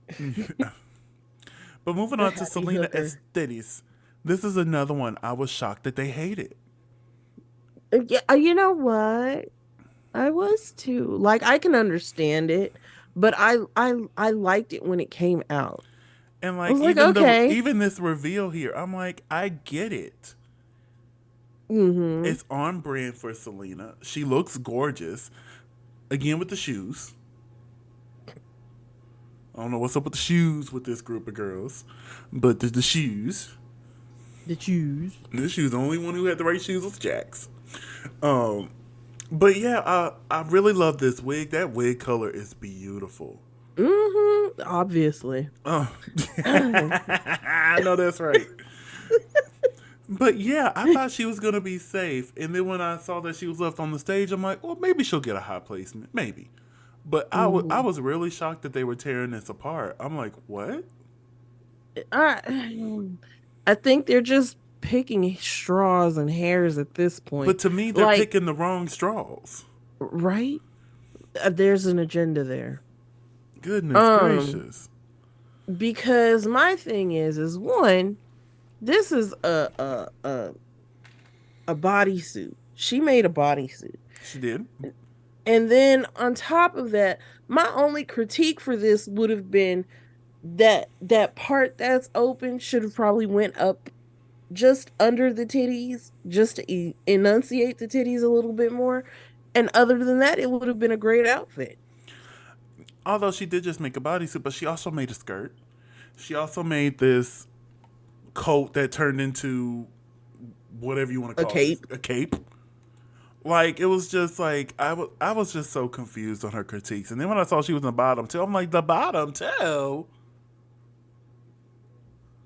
[SPEAKER 1] But moving
[SPEAKER 2] The
[SPEAKER 1] on to
[SPEAKER 2] happy
[SPEAKER 1] Selena
[SPEAKER 2] hooker.
[SPEAKER 1] Estes. This is another one I was shocked that they hated.
[SPEAKER 2] Yeah, you know what? I was too. Like, I can understand it, but I liked it when it came out.
[SPEAKER 1] And
[SPEAKER 2] I
[SPEAKER 1] like
[SPEAKER 2] was like, okay.
[SPEAKER 1] even this reveal here, I'm like, I get it.
[SPEAKER 2] Mm-hmm.
[SPEAKER 1] It's on brand for Selena. She looks gorgeous. Again with the shoes. I don't know what's up with the shoes with this group of girls, but the shoes.
[SPEAKER 2] The shoes.
[SPEAKER 1] The shoes. The only one who had the right shoes was Jax. Um, but yeah, I really love this wig. That wig color is beautiful.
[SPEAKER 2] Mm-hmm. Obviously.
[SPEAKER 1] Oh, I know that's right. But yeah, I thought she was gonna be safe, and then when I saw that she was left on the stage, I'm like, well, maybe she'll get a high placement, maybe. But I
[SPEAKER 2] Mm-hmm.
[SPEAKER 1] was really shocked that they were tearing this apart. I'm like, what?
[SPEAKER 2] I I think they're just picking straws and hairs at this
[SPEAKER 1] But
[SPEAKER 2] point.
[SPEAKER 1] to me, they're
[SPEAKER 2] Like,
[SPEAKER 1] picking the wrong straws.
[SPEAKER 2] right? There's an agenda there.
[SPEAKER 1] Goodness
[SPEAKER 2] Um,
[SPEAKER 1] gracious.
[SPEAKER 2] because my thing is one, this is a bodysuit. She made a bodysuit.
[SPEAKER 1] She did.
[SPEAKER 2] And then on top of that, my only critique for this would have been that part that's open should have probably went up just under the titties, just to enunciate the titties a little bit more. And other than that, it would have been a great outfit.
[SPEAKER 1] Although she did just make a bodysuit, but she also made a skirt. She also made this coat that turned into whatever you want to
[SPEAKER 2] A
[SPEAKER 1] call it,
[SPEAKER 2] cape.
[SPEAKER 1] a cape. Like it was just like I was just so confused on her critiques. And then when I saw she was in the bottom two, I'm like, the bottom two?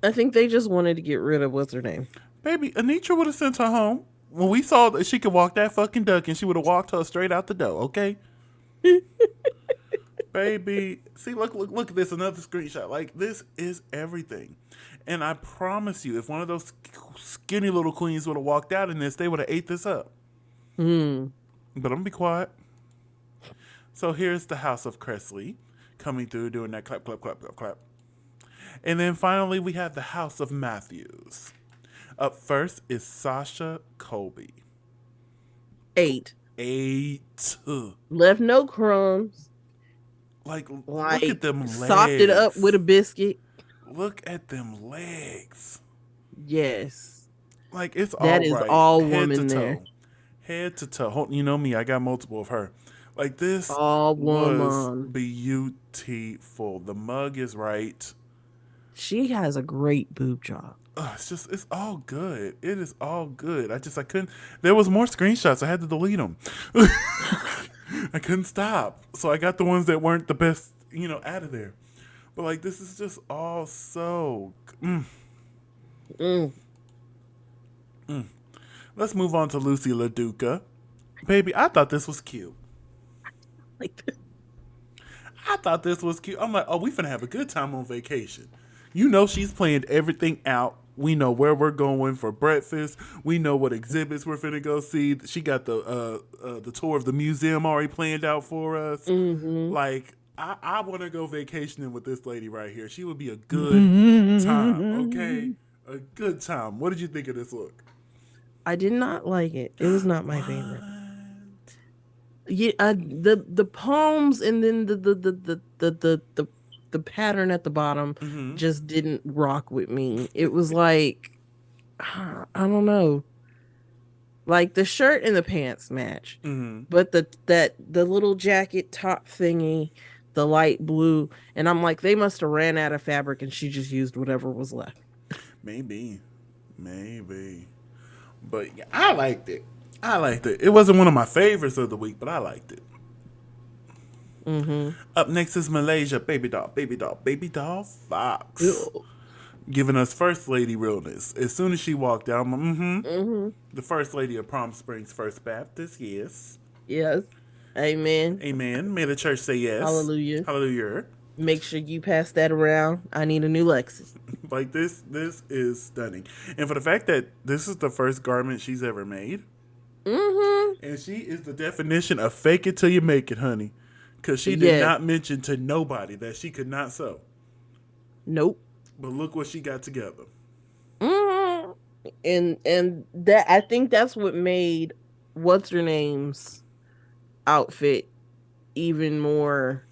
[SPEAKER 2] I think they just wanted to get rid of what's her name.
[SPEAKER 1] Baby, Anitra would have sent her home. When we saw that she could walk that fucking duck and she would have walked her straight out the door, okay? Baby, see, look at this, another screenshot. Like, this is everything. And I promise you, if one of those skinny little queens would have walked out in this, they would have ate this up.
[SPEAKER 2] Hmm.
[SPEAKER 1] But I'm gonna be quiet. So here's the House of Cressley coming through, doing that clap, clap, clap, clap, clap. And then finally, we have the House of Matthews. Up first is Sasha Colby.
[SPEAKER 2] 8.
[SPEAKER 1] 8.
[SPEAKER 2] Left no crumbs.
[SPEAKER 1] Like, look
[SPEAKER 2] Like,
[SPEAKER 1] at them legs.
[SPEAKER 2] sopped it up with a biscuit.
[SPEAKER 1] Look at them legs.
[SPEAKER 2] Yes.
[SPEAKER 1] Like, it's
[SPEAKER 2] That
[SPEAKER 1] all
[SPEAKER 2] is
[SPEAKER 1] right.
[SPEAKER 2] all
[SPEAKER 1] Head to
[SPEAKER 2] woman there.
[SPEAKER 1] toe. Head to toe. You know me, I got multiple of her. Like this
[SPEAKER 2] Oh,
[SPEAKER 1] was
[SPEAKER 2] woman.
[SPEAKER 1] beautiful. The mug is right.
[SPEAKER 2] She has a great boob job.
[SPEAKER 1] It's all good. It is all good. I couldn't. There was more screenshots. I had to delete them. I couldn't stop. So I got the ones that weren't the best, out of there. But like, this is just all so.
[SPEAKER 2] Mm.
[SPEAKER 1] Let's move on to Lucy LaDuca. Baby, I thought this was cute.
[SPEAKER 2] Like,
[SPEAKER 1] I thought this was cute. I'm like, oh, we finna have a good time on vacation. You know, she's planned everything out. We know where we're going for breakfast. We know what exhibits we're finna go see. She got the tour of the museum already planned out for us.
[SPEAKER 2] mm-hmm.
[SPEAKER 1] Like, I want to go vacationing with this lady right here. She would be a good time. Okay, a good time. What did you think of this look?
[SPEAKER 2] I did not like it. It was not my favorite.
[SPEAKER 1] What?
[SPEAKER 2] Yeah, the palms and then the pattern at the bottom
[SPEAKER 1] Mm-hmm.
[SPEAKER 2] just didn't rock with me. It was like I don't know. Like the shirt and the pants match,
[SPEAKER 1] Mm-hmm.
[SPEAKER 2] but the little jacket top thingy, the light blue, and I'm like they must have ran out of fabric and she just used whatever was left.
[SPEAKER 1] Maybe. Maybe. But yeah, I liked it. I liked it. It wasn't one of my favorites of the week, but I liked it.
[SPEAKER 2] Mm-hmm.
[SPEAKER 1] Up next is Malaysia, baby doll, baby doll, baby doll Fox.
[SPEAKER 2] Ew.
[SPEAKER 1] Giving us First Lady realness. As soon as she walked out,
[SPEAKER 2] Mm-hmm.
[SPEAKER 1] the First Lady of Palm Springs First Baptist, yes.
[SPEAKER 2] Yes. Amen.
[SPEAKER 1] Amen. May the church say yes.
[SPEAKER 2] Hallelujah.
[SPEAKER 1] Hallelujah.
[SPEAKER 2] Make sure you pass that around. I need a new Lexus.
[SPEAKER 1] Like this is stunning. And for the fact that this is the first garment she's ever made,
[SPEAKER 2] Mm-hmm.
[SPEAKER 1] and she is the definition of fake it till you make it, honey. Because she did
[SPEAKER 2] Yes.
[SPEAKER 1] not mention to nobody that she could not sew.
[SPEAKER 2] Nope.
[SPEAKER 1] But look what she got together.
[SPEAKER 2] Mm-hmm. And that I think that's what made what's her name's outfit even more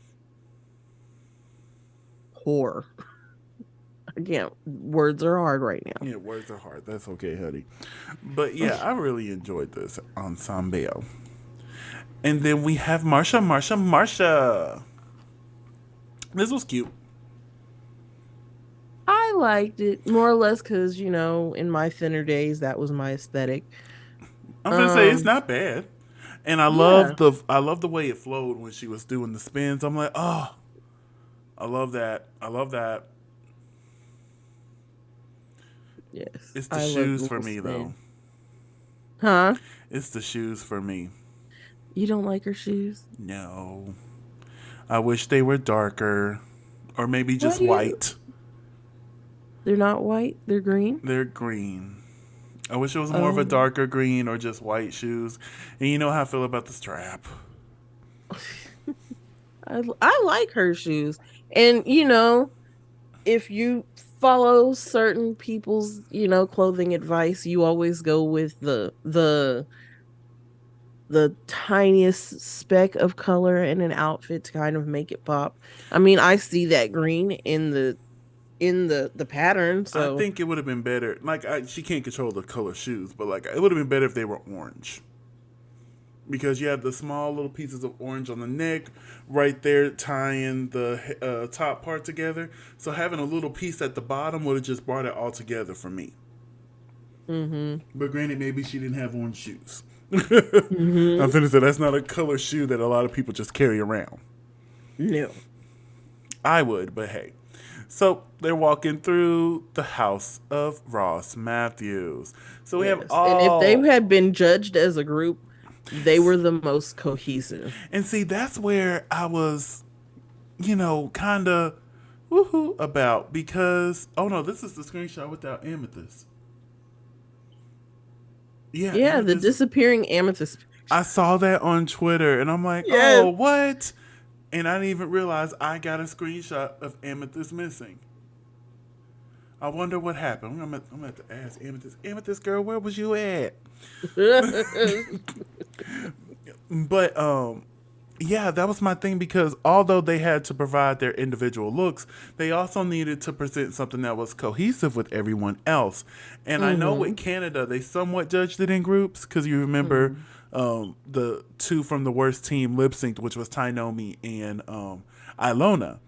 [SPEAKER 2] poor. Again, words are hard right now.
[SPEAKER 1] Yeah, words are hard. That's okay, honey. But yeah, I really enjoyed this ensemble. And then we have Marsha, Marsha, Marsha. This was cute.
[SPEAKER 2] I liked it more or less because in my thinner days that was my aesthetic.
[SPEAKER 1] I'm gonna say it's
[SPEAKER 2] Um,
[SPEAKER 1] not bad. And
[SPEAKER 2] yeah,
[SPEAKER 1] I love the way it flowed when she was doing the spins. I'm like, oh, I love that. I love that.
[SPEAKER 2] yes,
[SPEAKER 1] It's the
[SPEAKER 2] I love
[SPEAKER 1] shoes
[SPEAKER 2] the
[SPEAKER 1] for
[SPEAKER 2] little
[SPEAKER 1] me though.
[SPEAKER 2] spin. Huh?
[SPEAKER 1] It's the shoes for me.
[SPEAKER 2] You don't like her shoes?
[SPEAKER 1] No. I wish they were darker. Or maybe
[SPEAKER 2] Why
[SPEAKER 1] just
[SPEAKER 2] do you?
[SPEAKER 1] white.
[SPEAKER 2] They're not white. They're green.
[SPEAKER 1] They're green. I wish it was more of a
[SPEAKER 2] Um,
[SPEAKER 1] darker green or just white shoes. And you know how I feel about the strap.
[SPEAKER 2] I like her shoes, and if you follow certain people's clothing advice, you always go with the tiniest speck of color in an outfit to kind of make it pop. I mean, I see that green in the pattern,
[SPEAKER 1] I
[SPEAKER 2] so
[SPEAKER 1] think it would have been better. Like, she can't control the color shoes, but like, it would have been better if they were orange. Because you have the small little pieces of orange on the neck, right there tying the top part together. So having a little piece at the bottom would have just brought it all together for me.
[SPEAKER 2] mhm.
[SPEAKER 1] But granted, maybe she didn't have orange shoes. I'm
[SPEAKER 2] Mhm.
[SPEAKER 1] finna say that's not a color shoe that a lot of people just carry around.
[SPEAKER 2] No.
[SPEAKER 1] I would, but hey. So they're walking through the house of Ross Matthews. So we have
[SPEAKER 2] Yes. And if they
[SPEAKER 1] all.
[SPEAKER 2] had been judged as a group, they were the most cohesive.
[SPEAKER 1] And see, that's where I was, kind of woohoo about because, oh no, this is the screenshot without Amethyst. Yeah,
[SPEAKER 2] Yeah, the
[SPEAKER 1] Amethyst.
[SPEAKER 2] disappearing amethyst.
[SPEAKER 1] I saw that on Twitter and I'm like,
[SPEAKER 2] Yes.
[SPEAKER 1] oh, what? And I didn't even realize I got a screenshot of Amethyst missing. I wonder what happened. I'm gonna have to ask Amethyst. Amethyst girl, where was you at? But yeah, that was my thing because although they had to provide their individual looks, they also needed to present something that was cohesive with everyone else. And I know with
[SPEAKER 2] Mhm.
[SPEAKER 1] Canada, they somewhat judged it in groups because you remember
[SPEAKER 2] Mhm.
[SPEAKER 1] The two from the worst team lip synced, which was Tainomi and Ilona.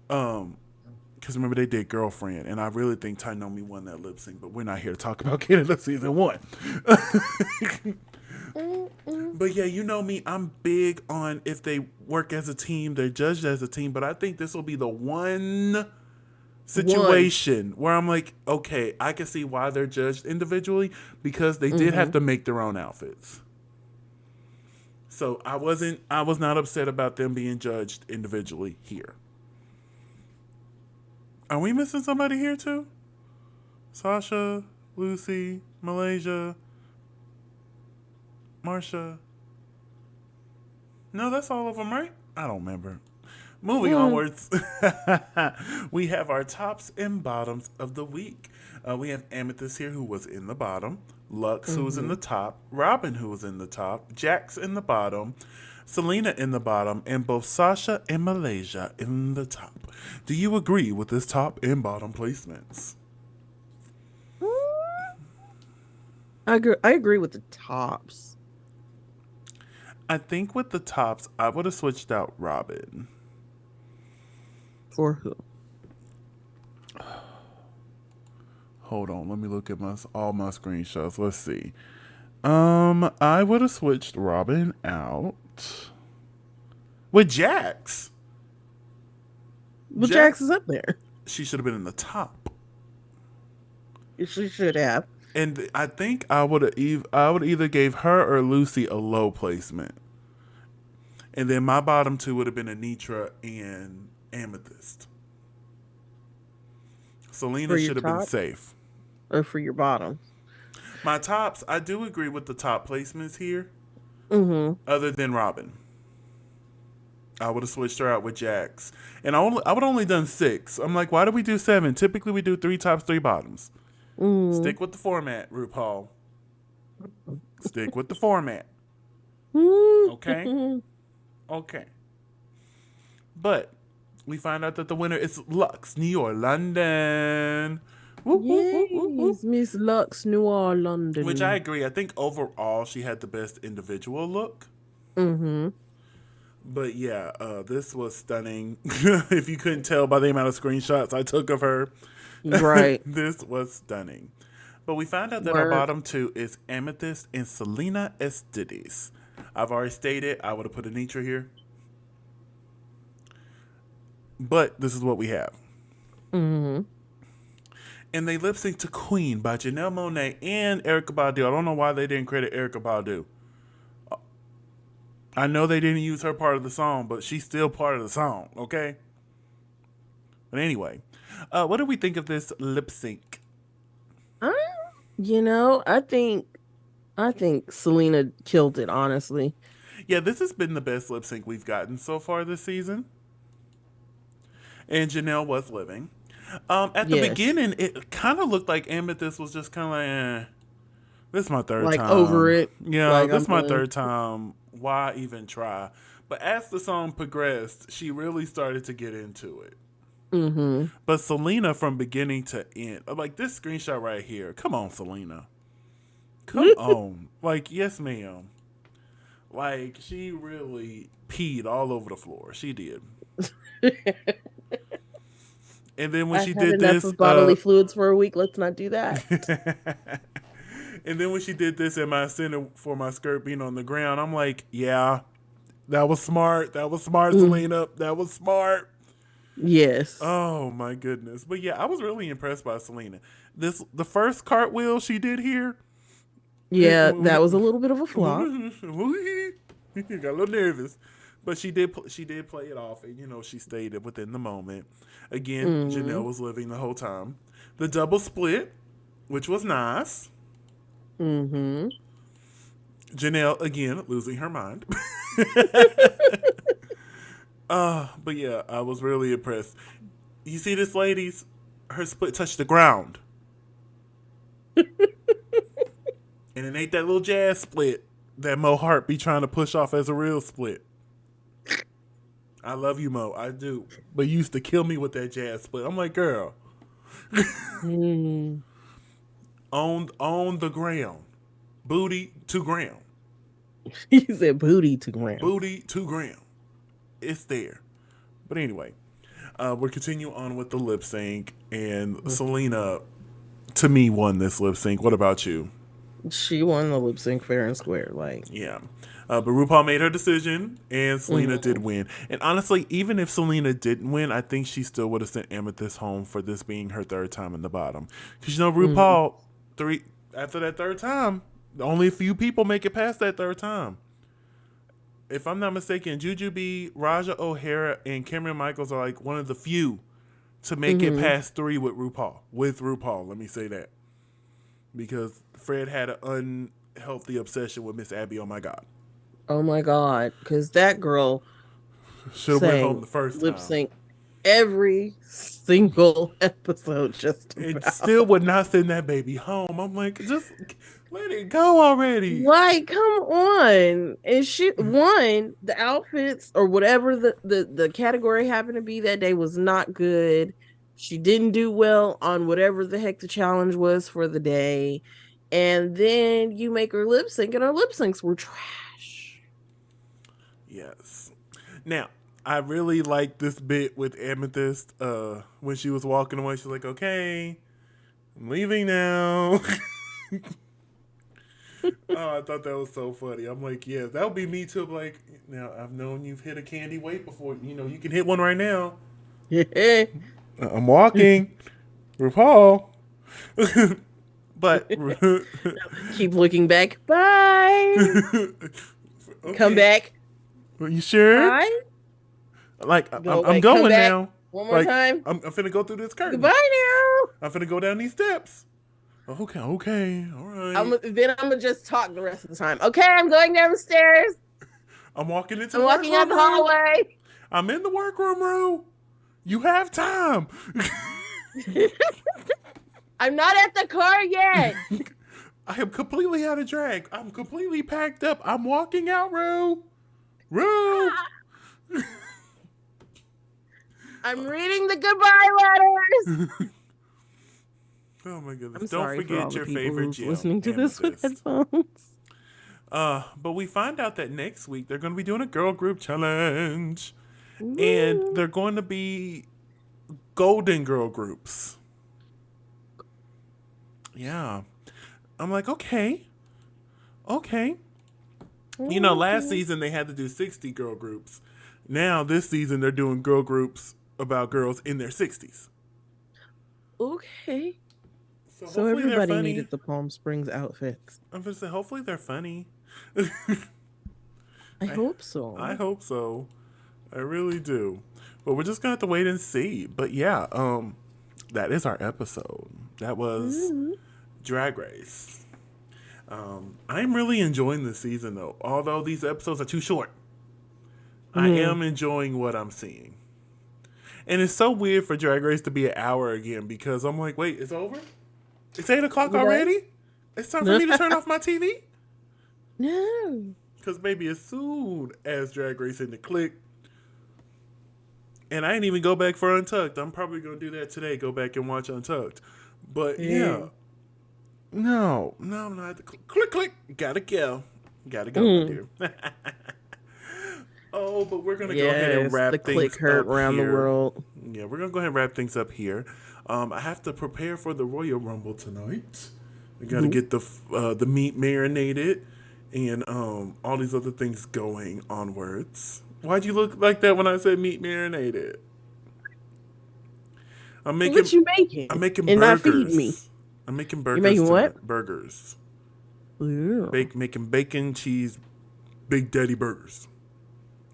[SPEAKER 1] Because remember they did Girlfriend, and I really think Tainomi won that lip sync, but we're not here to talk about Canada season 1. But yeah, you know me, I'm big on if they work as a team, they're judged as a team, but I think this will be the one situation where I'm like, okay, I can see why they're judged individually because they did have to make their own outfits. So I was not upset about them being judged individually here. Are we missing somebody here too? Sasha, Lucy, Malaysia, Marsha. No, that's all of them, right? I don't remember. Moving onwards, we have our tops and bottoms of the week. We have Amethyst here, who was in the bottom. Lux, who was in the top. Robin, who was in the top. Jax in the bottom. Selena in the bottom. And both Sasha and Malaysia in the top. Do you agree with this top and bottom placements?
[SPEAKER 2] I agree with the tops.
[SPEAKER 1] I think with the tops, I would have switched out Robin.
[SPEAKER 2] For who?
[SPEAKER 1] Hold on, let me look at all my screenshots. Let's see. I would have switched Robin out with Jax.
[SPEAKER 2] Well, Jax is up there.
[SPEAKER 1] She should have been in the top.
[SPEAKER 2] She should have.
[SPEAKER 1] And I think I would either gave her or Lucy a low placement. And then my bottom two would have been Anitra and Amethyst. Selena should have been safe.
[SPEAKER 2] Or for your bottom?
[SPEAKER 1] My tops, I do agree with the top placements here. Other than Robin. I would have switched her out with Jax. And I would only done 6. I'm like, why do we do 7? Typically we do 3 tops, 3 bottoms. Stick with the format, RuPaul. Stick with the format. Okay? Okay. But we find out that the winner is Lux, New York, London.
[SPEAKER 2] Yes, Miss Lux, New York, London.
[SPEAKER 1] Which I agree. I think overall she had the best individual look. But yeah, this was stunning. If you couldn't tell by the amount of screenshots I took of her.
[SPEAKER 2] Right.
[SPEAKER 1] This was stunning. But we found out that our bottom two is Amethyst and Selena Estides. I've already stated I would have put Anitra here. But this is what we have. And they lip sync to Queen by Janelle Monáe and Erykah Badu. I don't know why they didn't credit Erykah Badu. I know they didn't use her part of the song, but she's still part of the song, okay? But anyway, what do we think of this lip sync?
[SPEAKER 2] I think Selena killed it, honestly.
[SPEAKER 1] Yeah, this has been the best lip sync we've gotten so far this season. And Janelle was living. At the beginning, it kind of looked like Amethyst was just kind of like, this is my third time.
[SPEAKER 2] Like over it.
[SPEAKER 1] Yeah, this is my third time. Why even try? But as the song progressed, she really started to get into it. But Selena, from beginning to end, like this screenshot right here. Come on, Selena. Come on. Like, yes, ma'am. Like, she really peed all over the floor. She did. And then when she did this,
[SPEAKER 2] of bodily fluids for a week. Let's not do that.
[SPEAKER 1] And then when she did this in my center for my skirt being on the ground, I'm like, yeah, that was smart. That was smart, Selena. That was smart.
[SPEAKER 2] Yes.
[SPEAKER 1] Oh my goodness. But yeah, I was really impressed by Selena. The first cartwheel she did here.
[SPEAKER 2] Yeah, that was a little bit of a flop.
[SPEAKER 1] Got a little nervous. But she did play it off, and she stayed within the moment. Again, Janelle was living the whole time. The double split, which was nice. Janelle again losing her mind. But yeah, I was really impressed. You see this, ladies? Her split touched the ground. And it ain't that little jazz split that Mo Hart be trying to push off as a real split. I love you, Mo. I do. But you used to kill me with that jazz split. I'm like, girl. On the ground. Booty to ground.
[SPEAKER 2] He said booty to Graham.
[SPEAKER 1] Booty to Graham. It's there. But anyway, we'll continue on with the lip sync. And Selena, to me, won this lip sync. What about you?
[SPEAKER 2] She won the lip sync fair and square. Like,
[SPEAKER 1] Yeah. But RuPaul made her decision, and Selena did win. And honestly, even if Selena didn't win, I think she still would have sent Amethyst home for this being her third time in the bottom. Because you know, RuPaul, after that third time, only a few people make it past that third time. If I'm not mistaken, Jujubee, Raja O'Hara, and Cameron Michaels are like one of the few to make it past 3 with RuPaul. With RuPaul, let me say that. Because Fred had an unhealthy obsession with Miss Abby. Oh my God.
[SPEAKER 2] oh my God. Because that girl
[SPEAKER 1] Should have went home
[SPEAKER 2] sang
[SPEAKER 1] the first
[SPEAKER 2] lip
[SPEAKER 1] time.
[SPEAKER 2] sync every single episode, just
[SPEAKER 1] It
[SPEAKER 2] about.
[SPEAKER 1] still would not send that baby home. I'm like, just let it go already.
[SPEAKER 2] Like, come on. And she won the outfits or whatever the category happened to be that day was not good. She didn't do well on whatever the heck the challenge was for the day. And then you make her lip sync, and her lip syncs were trash.
[SPEAKER 1] Yes. Now, I really like this bit with Amethyst. When she was walking away, she's like, "Okay, I'm leaving now." Oh, I thought that was so funny. I'm like, yeah, that would be me too. I'm like, now I've known you've hit a candy weight before. You know, you can hit one right now. I'm walking, RuPaul. But
[SPEAKER 2] Keep looking back. Bye.
[SPEAKER 1] okay.
[SPEAKER 2] Come back.
[SPEAKER 1] Are you sure?
[SPEAKER 2] Bye.
[SPEAKER 1] Like
[SPEAKER 2] Go
[SPEAKER 1] I'm
[SPEAKER 2] away.
[SPEAKER 1] going
[SPEAKER 2] Come back.
[SPEAKER 1] now.
[SPEAKER 2] One more time.
[SPEAKER 1] I'm finna go through this curtain.
[SPEAKER 2] Goodbye now.
[SPEAKER 1] I'm finna go down these steps. Okay, all right.
[SPEAKER 2] Then I'm gonna just talk the rest of the time. Okay, I'm going down the stairs.
[SPEAKER 1] I'm walking into
[SPEAKER 2] I'm
[SPEAKER 1] the
[SPEAKER 2] walking out the
[SPEAKER 1] workroom,
[SPEAKER 2] hallway.
[SPEAKER 1] I'm in the workroom, Ru. You have time.
[SPEAKER 2] I'm not at the car yet.
[SPEAKER 1] I am completely out of drag. I'm completely packed up. I'm walking out, Ru.
[SPEAKER 2] I'm reading the goodbye letters.
[SPEAKER 1] Oh my goodness.
[SPEAKER 2] I'm
[SPEAKER 1] Don't
[SPEAKER 2] sorry for all
[SPEAKER 1] forget
[SPEAKER 2] the
[SPEAKER 1] your
[SPEAKER 2] people
[SPEAKER 1] favorite
[SPEAKER 2] who's
[SPEAKER 1] gym.
[SPEAKER 2] listening to this with
[SPEAKER 1] Amethyst.
[SPEAKER 2] headphones.
[SPEAKER 1] But we find out that next week they're going to be doing a girl group challenge. And they're going to be golden girl groups. Yeah. I'm like, okay. You know, last season they had to do 60 girl groups. Now this season they're doing girl groups about girls in their 60s.
[SPEAKER 2] Okay.
[SPEAKER 1] So
[SPEAKER 2] So
[SPEAKER 1] hopefully they're
[SPEAKER 2] everybody
[SPEAKER 1] funny.
[SPEAKER 2] needed the Palm Springs outfits.
[SPEAKER 1] I'm going to say, hopefully they're funny.
[SPEAKER 2] I hope so.
[SPEAKER 1] I hope so. I really do. But we're just going to have to wait and see. But yeah, that is our episode. That was Drag Race. I'm really enjoying this season, though. Although these episodes are too short, I am enjoying what I'm seeing. And it's so weird for Drag Race to be an hour again because I'm like, wait, it's over? It's 8 o'clock already? It's time for me to turn off my TV?
[SPEAKER 2] No.
[SPEAKER 1] Because, baby, as soon as Drag Race in the click, and I didn't even go back for Untucked. I'm probably going to do that today, go back and watch Untucked. But, yeah. No, I'm not. Click. Gotta go, my dear. Oh, but we're going to go ahead and wrap
[SPEAKER 2] the
[SPEAKER 1] things
[SPEAKER 2] click hurt
[SPEAKER 1] up
[SPEAKER 2] around
[SPEAKER 1] here.
[SPEAKER 2] the world.
[SPEAKER 1] Yeah, we're going to go ahead and wrap things up here. I have to prepare for the Royal Rumble tonight. I got to get the meat marinated and all these other things going onwards. Why'd you look like that when I said meat marinated?
[SPEAKER 2] What you making?
[SPEAKER 1] I'm making
[SPEAKER 2] and
[SPEAKER 1] burgers.
[SPEAKER 2] Not feed me.
[SPEAKER 1] I'm making burgers.
[SPEAKER 2] You're making
[SPEAKER 1] tonight.
[SPEAKER 2] what?
[SPEAKER 1] Burgers.
[SPEAKER 2] Ooh.
[SPEAKER 1] Making bacon, cheese, Big Daddy burgers.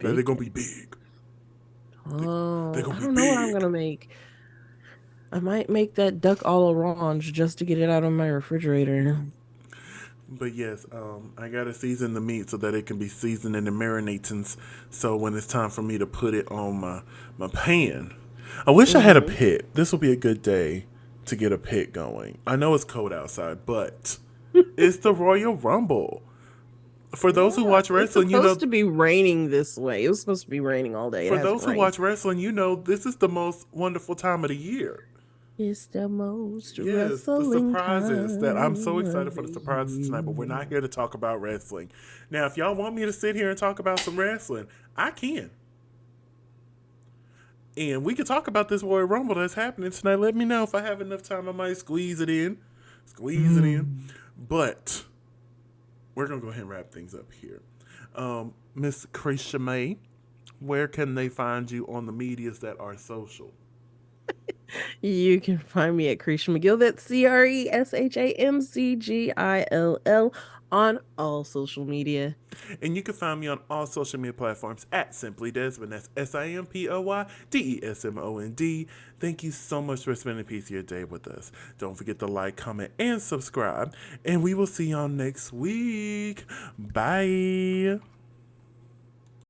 [SPEAKER 1] They're gonna be big.
[SPEAKER 2] Oh,
[SPEAKER 1] they're gonna
[SPEAKER 2] I
[SPEAKER 1] be
[SPEAKER 2] don't know what I'm
[SPEAKER 1] big.
[SPEAKER 2] gonna make. I might make that duck a l'orange just to get it out of my refrigerator.
[SPEAKER 1] But yes, I gotta season the meat so that it can be seasoned in the marinatins. So when it's time for me to put it on my pan, I wish I had a pit. This will be a good day to get a pit going. I know it's cold outside, but it's the Royal Rumble. For those who watch wrestling,
[SPEAKER 2] it's supposed to be raining this way. It was supposed to be raining all day.
[SPEAKER 1] For those who watch wrestling, this is the most wonderful time of the year.
[SPEAKER 2] It's the most
[SPEAKER 1] Yes, the
[SPEAKER 2] wrestling
[SPEAKER 1] surprises that I'm so
[SPEAKER 2] time
[SPEAKER 1] excited
[SPEAKER 2] of
[SPEAKER 1] for the
[SPEAKER 2] the
[SPEAKER 1] surprises tonight, but we're not here to talk about wrestling. Now, if y'all want me to sit here and talk about some wrestling, I can. And we can talk about this Royal Rumble that's happening tonight. Let me know if I have enough time. I might squeeze it in. Squeeze it in. But we're going to go ahead and wrap things up here. Miss LaCresha May, where can they find you on the medias that are social?
[SPEAKER 2] You can find me at Cresha McGill. That's CRESHAMCGILL on all social media.
[SPEAKER 1] And you can find me on all social media platforms at Simply Desmond. That's SIMPLYDESMOND. Thank you so much for spending a piece of your day with us. Don't forget to like, comment, and subscribe. And we will see y'all next week. Bye.